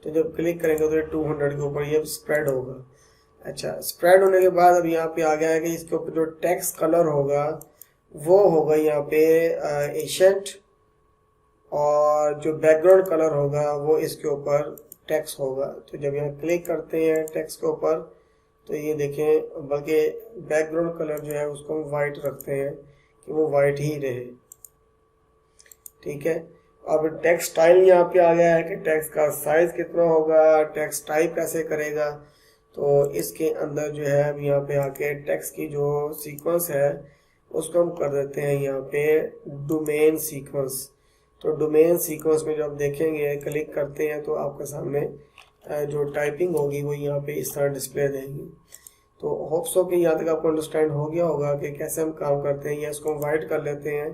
तो जब क्लिक करेंगे तो ये 200 के ऊपर ये स्प्रेड होगा। अच्छा, स्प्रेड होने के बाद अब यहाँ पे आ गया है कि इसके ऊपर जो टेक्स्ट कलर होगा वो होगा यहाँ पे एशियंट, और जो बैकग्राउंड कलर होगा वो इसके ऊपर टेक्स्ट होगा। तो जब यहाँ क्लिक करते हैं टेक्स्ट के ऊपर तो ये देखें, बल्कि बैकग्राउंड कलर जो है उसको हम वाइट रखते हैं कि वो वाइट ही रहे। ठीक है, अब टेक्स्ट स्टाइल यहाँ पे आ गया है कि टेक्स्ट का साइज कितना होगा, टेक्स्ट टाइप कैसे करेगा। तो इसके अंदर जो है अब यहाँ पे आके टेक्स्ट की जो सीक्वेंस है उसको हम कर देते हैं यहाँ पे डोमेन सीक्वेंस। तो डोमेन सीक्वेंस में जब देखेंगे क्लिक करते हैं तो आपके सामने जो टाइपिंग होगी वो यहाँ पे इस तरह डिस्प्ले देंगी। तो होप्स हो कि यहाँ तक आपको अंडरस्टैंड हो गया होगा कि कैसे हम काम करते हैं। या इसको हम वाइट कर लेते हैं,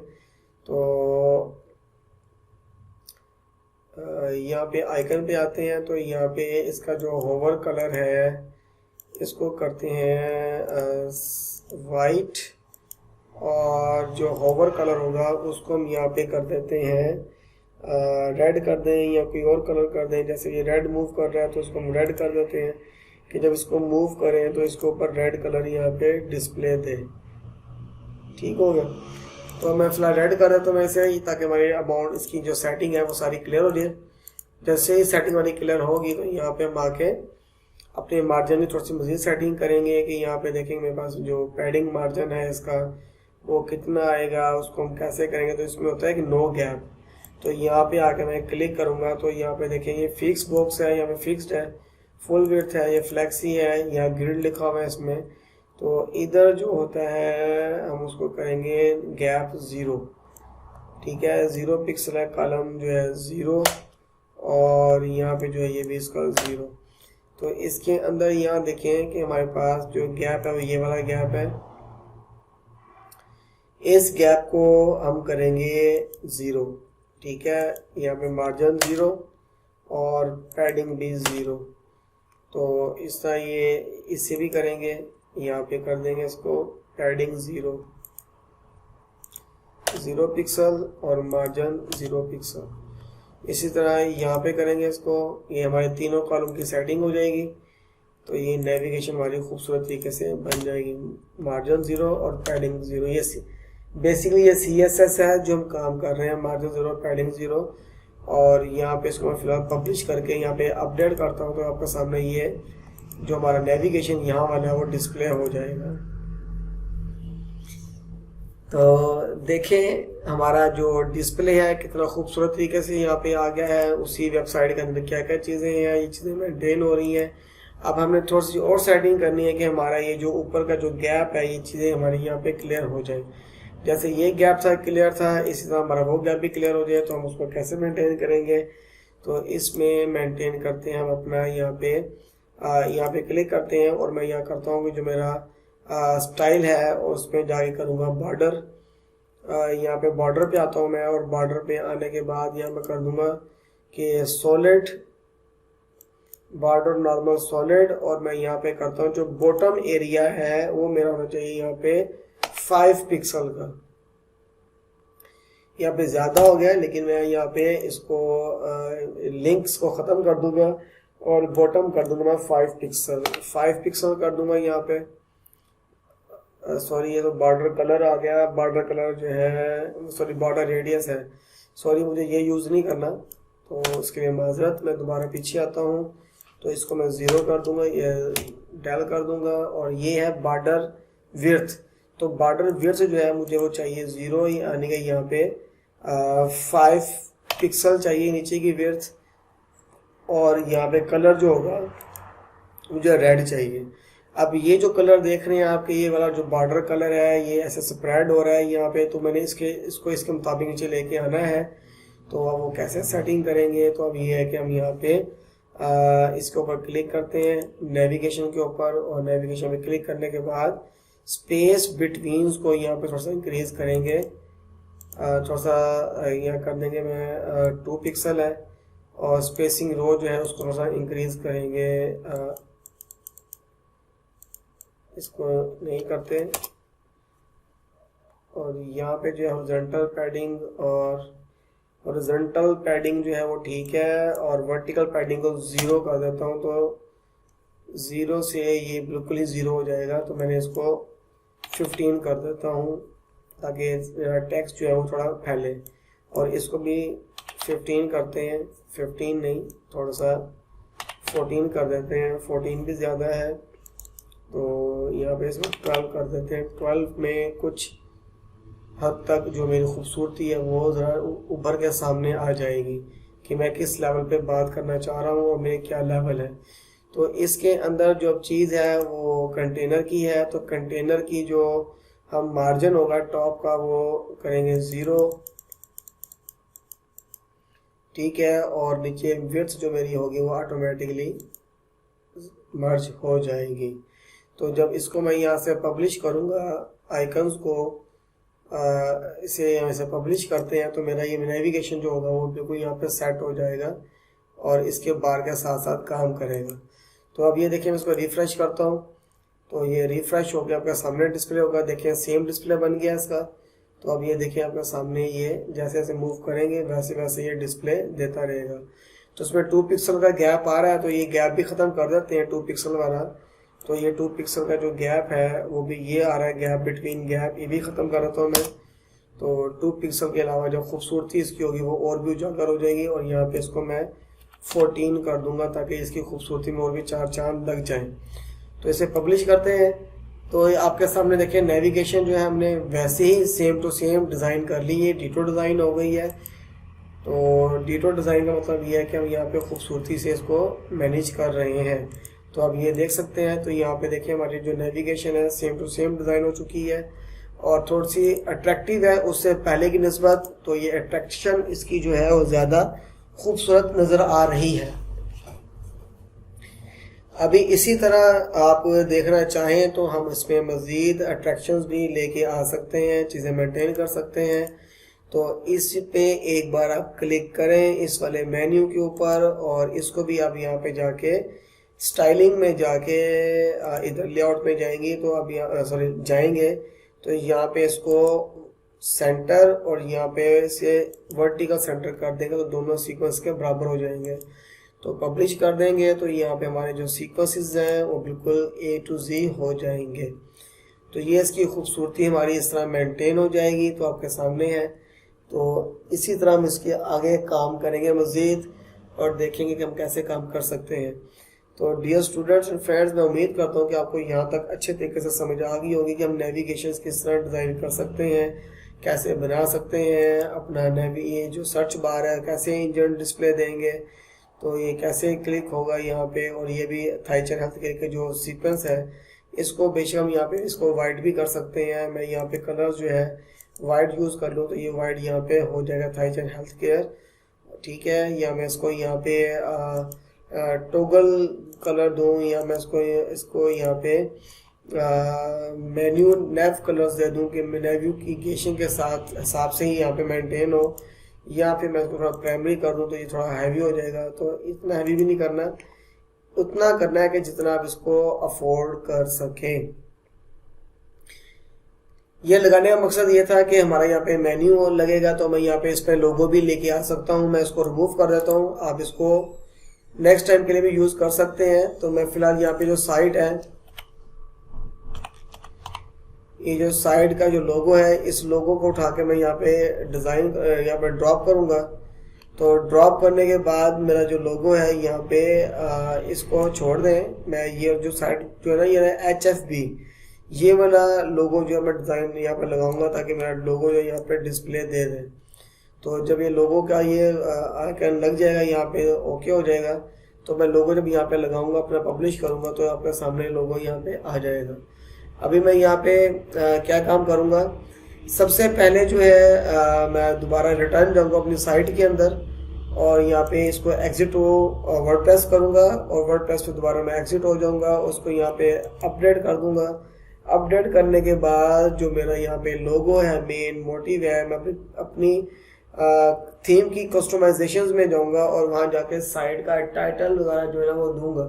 तो यहाँ पे आइकन पे आते हैं, तो यहाँ पे इसका जो होवर कलर है इसको करते हैं वाइट, और जो होवर कलर होगा उसको हम यहाँ पे कर देते हैं रेड कर दें या कोई और कलर कर दें। जैसे ये रेड मूव कर रहा है तो इसको हम रेड कर देते हैं कि जब इसको मूव करें तो इसके ऊपर रेड कलर यहाँ पे डिस्प्ले दे। ठीक हो गया, तो मैं फिलहाल रेड कर देता हूँ वैसे ही, ताकि हमारी अमाउंट इसकी जो सेटिंग है वो सारी क्लियर हो जाए। जैसे ही सेटिंग वाली क्लियर होगी तो यहाँ पे हम आके अपने मार्जिन में थोड़ी सी मज़ीद सेटिंग करेंगे कि यहाँ पे देखेंगे मेरे पास जो पैडिंग मार्जिन है इसका वो कितना आएगा, उसको हम कैसे करेंगे। तो इसमें होता है कि नो गैप। तो यहाँ पे आके मैं क्लिक करूँगा तो यहाँ पे देखेंगे ये फिक्स बॉक्स है, यहाँ पे फिक्स्ड है, फुल विड्थ है, ये फ्लेक्सी है, यहाँ ग्रिड लिखा हुआ है इसमें। तो इधर जो होता है हम उसको करेंगे गैप 0। ठीक है, 0 पिक्सल है, कॉलम जो है 0, और यहाँ पे जो है ये भी इसका 0। तो इसके अंदर यहाँ देखें कि हमारे पास जो गैप है वो ये वाला गैप है। इस गैप को हम करेंगे 0। ठीक है, यहाँ पे मार्जिन 0 और पैडिंग भी 0। तो इस तरह ये इससे भी करेंगे, यहाँ पे कर देंगे इसको पैडिंग 0 पिक्सल और मार्जिन 0 पिक्सल। इसी तरह यहाँ पे करेंगे इसको, ये हमारे तीनों कॉलम की सेटिंग हो जाएगी। तो ये नेविगेशन हमारी खूबसूरत तरीके से बन जाएगी, मार्जिन 0 और पैडिंग 0। ये बेसिकली ये CSS है जो हम काम कर रहे हैं, मार्जिन 0 पैडिंग 0। और यहाँ पे इसको मैं फिलहाल पब्लिश करके यहाँ पे अपडेट करता हूँ, तो आपके सामने ये जो हमारा नेविगेशन यहाँ वाला है वो डिस्प्ले हो जाएगा। तो देखें हमारा जो डिस्प्ले है कितना खूबसूरत तरीके से यहाँ पे आ गया है। उसी वेबसाइट के अंदर क्या क्या चीज़ें हैं, ये चीज़ें मेंटेन हो रही हैं। अब हमने थोड़ी सी और सेटिंग करनी है कि हमारा ये जो ऊपर का जो गैप है ये चीज़ें हमारी यहाँ पे क्लियर हो जाए। जैसे ये गैप था क्लियर था, इसी तरह हमारा वो गैप भी क्लियर हो जाए। तो हम उसको कैसे मेंटेन करेंगे, तो इसमें मेंटेन करते हैं हम अपना यहाँ पे क्लिक करते हैं, और मैं यहाँ करता हूँ कि जो मेरा स्टाइल है उस पर जाके करूँगा बॉर्डर। यहाँ पे बॉर्डर पे आता हूँ मैं, और बॉर्डर पे आने के बाद यहाँ मैं कर दूँगा कि सॉलिड बॉर्डर नॉर्मल सॉलिड, और मैं यहाँ पे करता हूँ जो बॉटम एरिया है वो मेरा होना चाहिए यहाँ पे 5 पिक्सल का। यहाँ पे ज़्यादा हो गया, लेकिन मैं यहाँ पे इसको लिंक्स को ख़त्म कर दूंगा और बॉटम कर दूंगा मैं 5 पिक्सल कर दूंगा यहाँ पे। सॉरी, ये तो बॉर्डर कलर आ गया, बॉर्डर कलर जो है, सॉरी बॉर्डर रेडियस है, सॉरी मुझे ये यूज़ नहीं करना, तो उसके लिए माजरत। मैं दोबारा पीछे आता हूँ, तो इसको मैं 0 कर दूंगा, ये डेल कर दूंगा। और ये है बॉर्डर विड्थ, तो बॉर्डर विड्थ जो है मुझे वो चाहिए 0 ही आने का, यहाँ पे 5 पिक्सल चाहिए नीचे की विड्थ। और यहाँ पे कलर जो होगा मुझे रेड चाहिए। अब ये जो कलर देख रहे हैं आपके, ये वाला जो बॉर्डर कलर है ये ऐसे स्प्रेड हो रहा है यहाँ पे, तो मैंने इसको इसके मुताबिक नीचे लेके आना है। तो अब वो कैसे सेटिंग करेंगे, तो अब ये है कि हम यहाँ पे इसके ऊपर क्लिक करते हैं नेविगेशन के ऊपर, और नेविगेशन पे क्लिक करने के बाद स्पेस बिटवीन को यहाँ पे थोड़ा सा इंक्रीज करेंगे, थोड़ा सा यहाँ कर देंगे, मैं 2 पिक्सल है। और स्पेसिंग रो जो है उसको थोड़ा सा इंक्रीज करेंगे, इसको नहीं करते। और यहाँ पे जो है हॉरिजॉन्टल पैडिंग और हॉरिजॉन्टल पैडिंग जो है वो ठीक है, और वर्टिकल पैडिंग को 0 कर देता हूँ, तो 0 से ये बिल्कुल ही 0 हो जाएगा। तो मैंने इसको 15 कर देता हूँ ताकि मेरा टेक्स्ट जो है वो थोड़ा फैले। और इसको भी 15 करते हैं, 15 नहीं, थोड़ा सा 14 कर देते हैं, 14 भी ज़्यादा है, तो यहाँ पे इसको 12 कर देते हैं। 12 में कुछ हद तक जो मेरी खूबसूरती है वो ज़रा उभर के सामने आ जाएगी कि मैं किस लेवल पे बात करना चाह रहा हूँ और मेरे क्या लेवल है। तो इसके अंदर जो अब चीज़ है वो कंटेनर की है, तो कंटेनर की जो हम मार्जिन होगा टॉप का वो करेंगे 0, ठीक है। और नीचे विड्थ जो मेरी होगी वो ऑटोमेटिकली मर्ज हो जाएगी। तो जब इसको मैं यहाँ से पब्लिश करूँगा आइकन्स को, इसे यहाँ से पब्लिश करते हैं, तो मेरा ये नेविगेशन जो होगा वो बिल्कुल यहाँ पे सेट हो जाएगा और इसके बार के साथ साथ काम करेगा। तो अब ये देखिए मैं इसको रिफ़्रेश करता हूँ, तो ये रिफ़्रेश हो गया, आपका सामने डिस्प्ले होगा, देखें सेम डिस्प्ले बन गया इसका। तो अब ये देखिए आपके सामने ये जैसे जैसे मूव करेंगे वैसे वैसे ये डिस्प्ले देता रहेगा। तो इसमें 2 पिक्सल का गैप आ रहा है, तो ये गैप भी ख़त्म कर देते हैं 2 पिक्सल वाला। तो ये 2 पिक्सल का जो गैप है वो भी ये आ रहा है, गैप बिटवीन गैप, ये भी ख़त्म कर देता हूँ मैं। तो 2 पिक्सल के अलावा जो खूबसूरती इसकी होगी वो और भी उजागर हो जाएगी। और यहाँ पे इसको मैं 14 कर दूंगा ताकि इसकी खूबसूरती में और भी 4 चांद लग जाएं। तो इसे पब्लिश करते हैं, तो आपके सामने देखिए नेविगेशन जो है हमने वैसे ही सेम टू सेम डिज़ाइन कर ली है, डिटो डिज़ाइन हो गई है। तो डिटो डिज़ाइन का मतलब ये है कि हम यहाँ पे खूबसूरती से इसको मैनेज कर रहे हैं। तो अब ये देख सकते हैं, तो यहाँ पे देखिए हमारी जो नेविगेशन है सेम टू सेम डिज़ाइन हो चुकी है और थोड़ी सी अट्रैक्टिव है उससे पहले की निस्बत। तो ये अट्रैक्शन इसकी जो है वो ज़्यादा खूबसूरत नज़र आ रही है। अभी इसी तरह आप देखना चाहें तो हम इसमें मज़ीद अट्रैक्शंस भी लेके आ सकते हैं, चीज़ें मेंटेन कर सकते हैं। तो इस पे एक बार आप क्लिक करें इस वाले मेन्यू के ऊपर, और इसको भी आप यहाँ पे जाके स्टाइलिंग में जाके इधर लेआउट में जाएंगे, तो आप यहाँ जाएंगे तो यहाँ पे इसको सेंटर और यहाँ पे से वर्टिकल सेंटर कर देंगे, तो दोनों सीक्वेंस के बराबर हो जाएंगे। तो पब्लिश कर देंगे तो यहाँ पे हमारे जो सीक्वेंसेस हैं वो बिल्कुल A to Z हो जाएंगे। तो ये इसकी खूबसूरती हमारी इस तरह मेंटेन हो जाएगी, तो आपके सामने है। तो इसी तरह हम इसके आगे काम करेंगे मज़ीद और देखेंगे कि हम कैसे काम कर सकते हैं। तो डियर स्टूडेंट्स एंड फ्रेंड्स, मैं उम्मीद करता हूँ कि आपको यहाँ तक अच्छे तरीके से समझ आ गई होगी कि हम नेविगेशन किस तरह डिज़ाइन कर सकते हैं, कैसे बना सकते हैं अपना ये जो सर्च बार है कैसे इंजन डिस्प्ले देंगे, तो ये कैसे क्लिक होगा यहाँ पे। और ये भी थाईचर हेल्थ केयर के जो सीक्वेंस है इसको बेशक हम यहाँ पे इसको वाइट भी कर सकते हैं। मैं यहाँ पे कलर जो है वाइट यूज़ कर लूँ तो ये वाइट यहाँ पे हो जाएगा थाईचर हेल्थ केयर, ठीक है। या मैं इसको यहाँ पे टोगल कलर दूँ, या मैं इसको यहाँ पे मेन्यू नेव कलर्स दे दूँ कि नेविगेशन के साथ हिसाब से ही यहाँ पे मेंटेन हो। या फिर मैं इसको थोड़ा प्राइमरी कर दूँ तो ये थोड़ा हैवी हो जाएगा। तो इतना हैवी भी नहीं करना, उतना करना है कि जितना आप इसको अफोर्ड कर सकें। ये लगाने का मकसद ये था कि हमारा यहाँ पे मेन्यू लगेगा, तो मैं यहाँ पे इस पे लोगो भी लेके आ सकता हूँ। मैं इसको रिमूव कर देता हूँ, आप इसको नेक्स्ट टाइम के लिए भी यूज़ कर सकते हैं। तो मैं फिलहाल यहाँ पे जो साइट है, ये जो साइड का जो लोगो है, इस लोगो को उठा के मैं यहाँ पे डिज़ाइन यहाँ पे ड्रॉप करूँगा। तो ड्रॉप करने के बाद मेरा जो लोगो है यहाँ पे इसको छोड़ दें। मैं ये जो साइड जो है ना, ये HFB, ये वाला लोगो जो है मैं डिज़ाइन यहाँ पे लगाऊंगा ताकि मेरा लोगो जो यहाँ पे डिस्प्ले दे दे। तो जब ये लोगो का ये आइकन लग जाएगा, यहाँ पे ओके हो जाएगा, तो मैं लोगो जब यहाँ पे लगाऊंगा, अपना पब्लिश करूँगा, तो आपके सामने लोगो यहाँ पे आ जाएगा। अभी मैं यहाँ पे क्या काम करूँगा, सबसे पहले जो है मैं दोबारा रिटर्न जाऊँगा अपनी साइट के अंदर, और यहाँ पे इसको एग्जिट वर्डप्रेस करूँगा, और वर्डप्रेस पे दोबारा मैं एग्जिट हो जाऊँगा, उसको यहाँ पे अपडेट कर दूँगा। अपडेट करने के बाद जो मेरा यहाँ पे लोगो है, मेन मोटिव है, मैं अपनी थीम की कस्टमाइजेशंस में जाऊँगा और वहाँ जाके साइट का टाइटल वगैरह जो है ना वो दूँगा।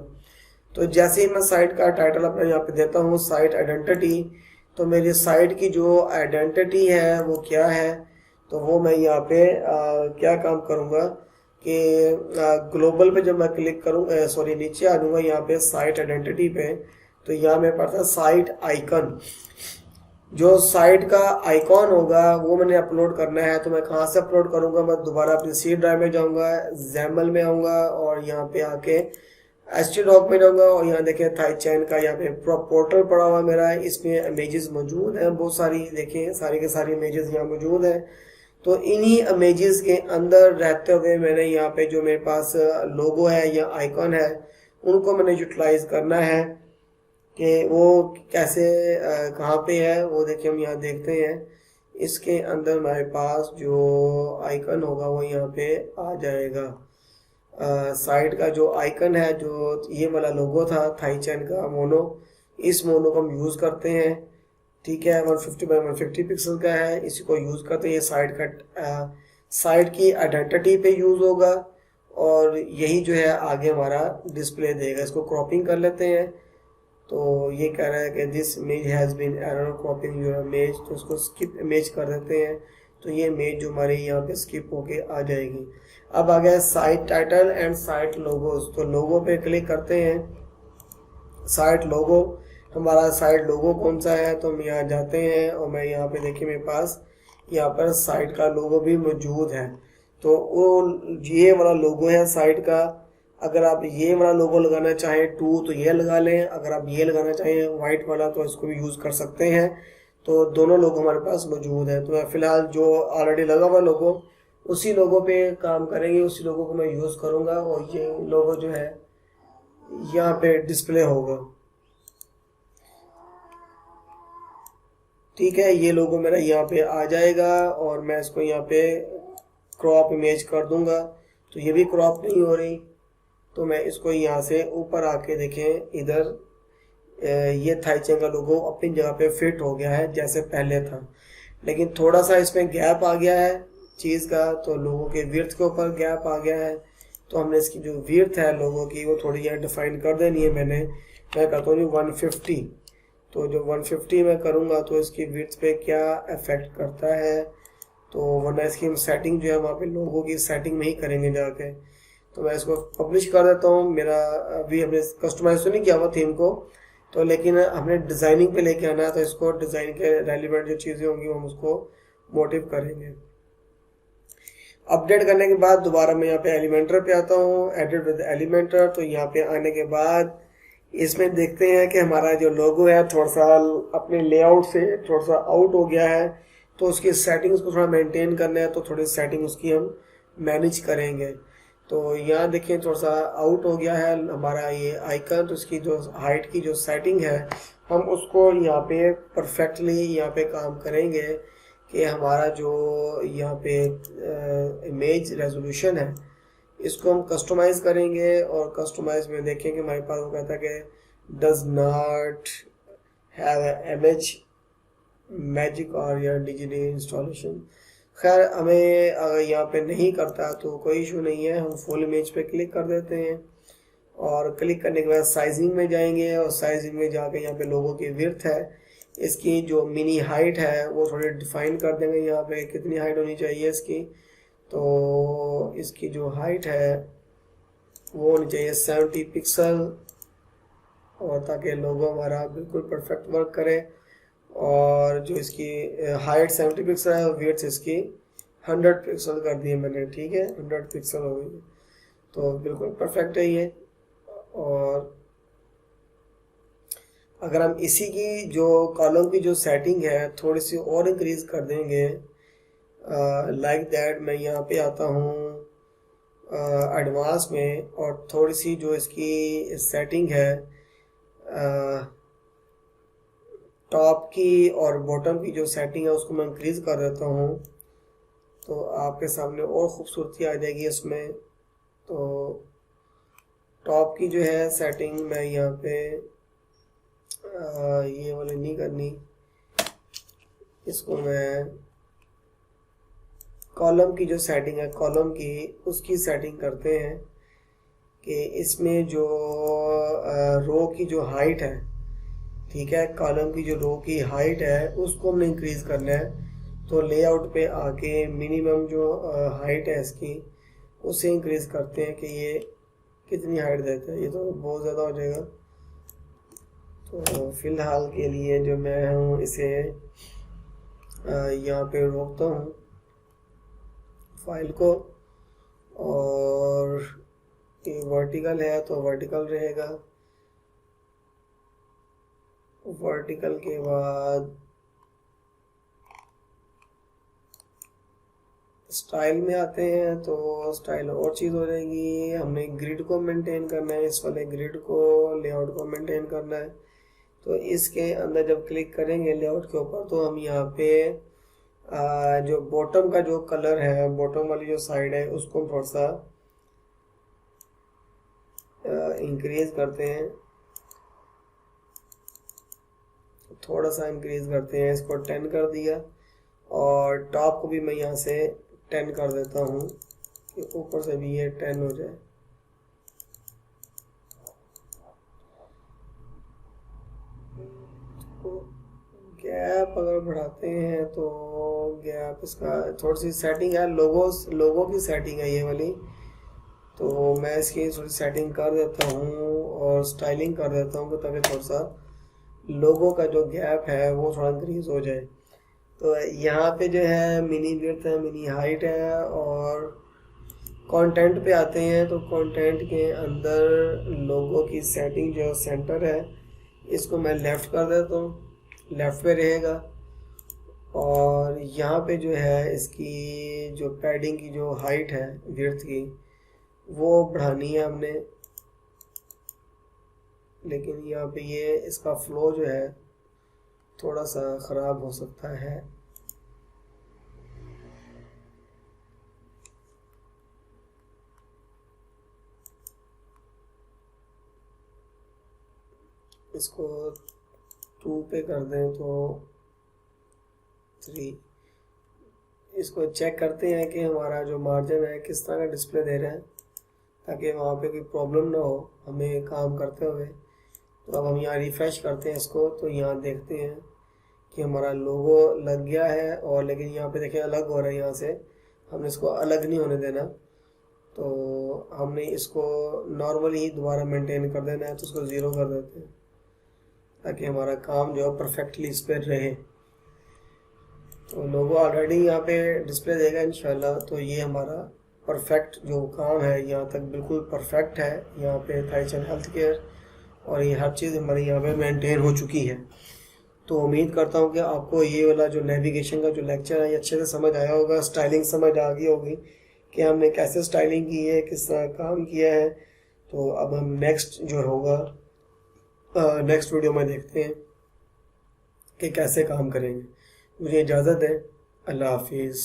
तो जैसे ही मैं साइट का टाइटल अपना यहाँ पे देता हूँ, साइट आइडेंटिटी, तो मेरी साइट की जो आइडेंटिटी है वो क्या है, तो वो मैं यहाँ पे क्या काम करूँगा कि ग्लोबल पे जब मैं क्लिक करूँ, सॉरी नीचे आ जाऊँगा यहाँ पे साइट आइडेंटिटी पे, तो यहाँ मेरे पास है साइट आइकन। जो साइट का आइकॉन होगा वो मैंने अपलोड करना है। तो मैं कहाँ से अपलोड करूँगा, मैं दोबारा अपनी सी ड्राइव में जाऊँगा, XAML में आऊँगा, और यहाँ पे आके htdoc में जाऊँगा, और यहाँ देखें थाईचैन का यहाँ पे पोर्टल पड़ा हुआ मेरा है, इसमें इमेजेस मौजूद हैं बहुत सारी, देखें सारी के सारी इमेजेस यहाँ मौजूद हैं। तो इन्हीं इमेजेस के अंदर रहते हुए मैंने यहाँ पे जो मेरे पास लोगो है या आइकॉन है, उनको मैंने यूटिलाइज करना है कि वो कैसे कहाँ पे है, वो देखिए हम यहाँ देखते हैं। इसके अंदर हमारे पास जो आइकन होगा वो यहाँ पे आ जाएगा। साइट का जो आइकन है, जो ये वाला लोगो था थाईचैन का मोनो, इस मोनो को हम यूज़ करते हैं, ठीक है। 150 बाई 150 पिक्सल का है, इसी को यूज़ करते हैं। ये साइट का साइट की आइडेंटिटी पे यूज़ होगा, और यही जो है आगे हमारा डिस्प्ले देगा। इसको क्रॉपिंग कर लेते हैं। तो ये कह रहा है कि this image has been error cropping your image, तो उसको स्किप इमेज कर देते हैं। तो ये इमेज जो हमारी यहाँ पे स्किप होके आ जाएगी। अब आ गया site title and site logos. तो लोगो पे क्लिक करते हैं, साइट लोगो, हमारा साइट लोगो कौन सा है, तो हम यहाँ जाते हैं, और मैं यहाँ पे देखिए मेरे पास यहाँ पर साइट का लोगो भी मौजूद है। तो वो ये वाला लोगो है साइट का। अगर आप ये वाला लोगो लगाना चाहें तो ये लगा लें, अगर आप ये लगाना चाहें वाइट वाला तो इसको भी यूज़ कर सकते हैं। तो दोनों लोगो हमारे पास मौजूद है। तो मैं फ़िलहाल जो ऑलरेडी लगा हुआ लोगो, उसी लोगो पे काम करेंगे, उसी लोगो को मैं यूज़ करूँगा, और ये लोगो जो है यहाँ पे डिस्प्ले होगा, ठीक है। ये लोगो मेरा यहाँ पे आ जाएगा, और मैं इसको यहाँ पे क्रॉप इमेज कर दूंगा। तो ये भी क्रॉप नहीं हो रही, तो मैं इसको यहाँ से ऊपर आके देखें, इधर ये थाईचैन का लोगो अपनी जगह पे फिट हो गया है जैसे पहले था, लेकिन थोड़ा सा इसमें गैप आ गया है चीज़ का। तो लोगों के विड्थ के ऊपर गैप आ गया है, तो हमने इसकी जो विड्थ है लोगों की वो थोड़ी यहाँ डिफाइन कर देनी है। मैं कहता हूँ 150। तो जो 150 में करूँगा तो इसकी विड्थ पे क्या इफेक्ट करता है, तो वरना इसकी हम सेटिंग जो है वहाँ पे लोगों की सेटिंग में ही करेंगे जाके। तो मैं इसको पब्लिश कर देता हूँ। मेरा अभी हमने कस्टमाइज तो नहीं किया हुआ थीम को, तो लेकिन हमने डिज़ाइनिंग पे लेके आना है, तो इसको डिज़ाइन के रेलिवेंट जो चीज़ें होंगी हम उसको मोटिव करेंगे। अपडेट करने के बाद दोबारा मैं यहाँ पे एलिमेंटर पे आता हूँ, एडिट विद एलिमेंटर। तो यहाँ पे आने के बाद इसमें देखते हैं कि हमारा जो लोगो है थोड़ा सा अपने लेआउट से थोड़ा सा आउट हो गया है, तो उसकी सेटिंग्स को थोड़ा मेंटेन करना है, तो थोड़ी सेटिंग उसकी हम मैनेज करेंगे। तो यहाँ देखिए थोड़ा सा आउट हो गया है हमारा ये आइकन, तो इसकी जो हाइट की जो सेटिंग है हम उसको यहाँ पे परफेक्टली यहाँ पे काम करेंगे कि हमारा जो यहाँ पे इमेज रेजोल्यूशन है इसको हम कस्टमाइज़ करेंगे। और कस्टमाइज में देखेंगे हमारे पास वो कहता है कि does not have image magic और या डिजिटल इंस्टॉलेशन। खैर हमें अगर यहाँ पे नहीं करता तो कोई इशू नहीं है, हम फुल इमेज पे क्लिक कर देते हैं, और क्लिक करने के बाद साइजिंग में जाएंगे, और साइजिंग में जाके यहाँ पे लोगों की विड्थ है इसकी जो मिनी हाइट है वो थोड़ी डिफाइन कर देंगे यहाँ पे, कितनी हाइट होनी चाहिए इसकी। तो इसकी जो हाइट है वो होनी चाहिए 70 पिक्सल, और ताकि लोगो हमारा बिल्कुल परफेक्ट वर्क करे। और जो इसकी हाइट 70 पिक्सल है, वेट्स इसकी 100 पिक्सल कर दी है मैंने, ठीक है, 100 पिक्सल हो गई, तो बिल्कुल परफेक्ट है ये। और अगर हम इसी की जो कॉलम की जो सेटिंग है थोड़ी सी और इंक्रीज कर देंगे, लाइक दैट, मैं यहाँ पे आता हूँ एडवांस में, और थोड़ी सी जो इसकी सेटिंग है टॉप की और बॉटम की जो सेटिंग है उसको मैं इंक्रीज कर देता हूँ, तो आपके सामने और खूबसूरती आ जाएगी इसमें। तो टॉप की जो है सेटिंग मैं यहाँ पे ये वाली नहीं करनी, इसको मैं कॉलम की जो सेटिंग है कॉलम की उसकी सेटिंग करते हैं कि इसमें जो रो की जो हाइट है, ठीक है, कॉलम की जो रो की हाइट है उसको हमने इंक्रीज करना है। तो लेआउट पे आके मिनिमम जो हाइट है इसकी उसे इंक्रीज करते हैं कि ये कितनी हाइट देता है, ये तो बहुत ज़्यादा हो जाएगा। तो फिलहाल के लिए जो मैं हूँ इसे यहाँ पे रोकता हूँ फाइल को, और ये वर्टिकल है तो वर्टिकल रहेगा। वर्टिकल के बाद स्टाइल में आते हैं, तो स्टाइल और चीज़ हो जाएगी, हमने ग्रिड को मेंटेन करना है, इस वाले ग्रिड को लेआउट को मेंटेन करना है। तो इसके अंदर जब क्लिक करेंगे लेआउट के ऊपर, तो हम यहाँ पे जो बॉटम का जो कलर है, बॉटम वाली जो साइड है उसको हम थोड़ा सा इंक्रीज करते हैं, थोड़ा सा इंक्रीज करते हैं, इसको 10 कर दिया। और टॉप को भी मैं यहाँ से 10 कर देता हूँ कि ऊपर से भी ये 10 हो जाए। गैप अगर बढ़ाते हैं तो गैप इसका थोड़ी सी सेटिंग है, लोगो की सेटिंग है ये वाली, तो मैं इसकी थोड़ी सेटिंग कर देता हूँ और स्टाइलिंग कर देता हूँ ताकि थोड़ा सा लोगो का जो गैप है वो थोड़ा इंक्रीज हो जाए। तो यहाँ पे जो है मिनी विड्थ है, मिनी हाइट है, और कंटेंट पे आते हैं तो कंटेंट के अंदर लोगो की सेटिंग जो सेंटर है इसको मैं लेफ़्ट कर देता हूँ, लेफ़्ट पे रहेगा। और यहाँ पे जो है इसकी जो पैडिंग की जो हाइट है विड्थ की वो बढ़ानी है हमने, लेकिन यहाँ पे ये इसका फ्लो जो है थोड़ा सा ख़राब हो सकता है। इसको 2 पे कर दें तो 3। इसको चेक करते हैं कि हमारा जो मार्जिन है किस तरह का डिस्प्ले दे रहा है, ताकि वहाँ पे कोई प्रॉब्लम ना हो हमें काम करते हुए। तो अब हम यहाँ रिफ़्रेश करते हैं इसको, तो यहाँ देखते हैं कि हमारा लोगो लग गया है, और लेकिन यहाँ पे देखिए अलग हो रहा है, यहाँ से हमने इसको अलग नहीं होने देना। तो हमने इसको नॉर्मली ही दोबारा मेंटेन कर देना है, तो इसको 0 कर देते हैं ताकि हमारा काम जो है परफेक्टली इस पर रहे। तो लोगो ऑलरेडी यहाँ पे डिस्प्ले देगा इंशाल्लाह। तो ये हमारा परफेक्ट जो काम है यहाँ तक बिल्कुल परफेक्ट है, यहाँ पे थाईचंद हेल्थ केयर, और ये हर चीज़ हमारी यहाँ पे मेंटेन हो चुकी है। तो उम्मीद करता हूँ कि आपको ये वाला जो नेविगेशन का जो लेक्चर है ये अच्छे से समझ आया होगा, स्टाइलिंग समझ आ गई होगी कि हमने कैसे स्टाइलिंग की है, किस तरह काम किया है। तो अब हम नेक्स्ट जो होगा नेक्स्ट वीडियो में देखते हैं कि कैसे काम करेंगे। मुझे इजाज़त है, अल्लाह हाफिज़।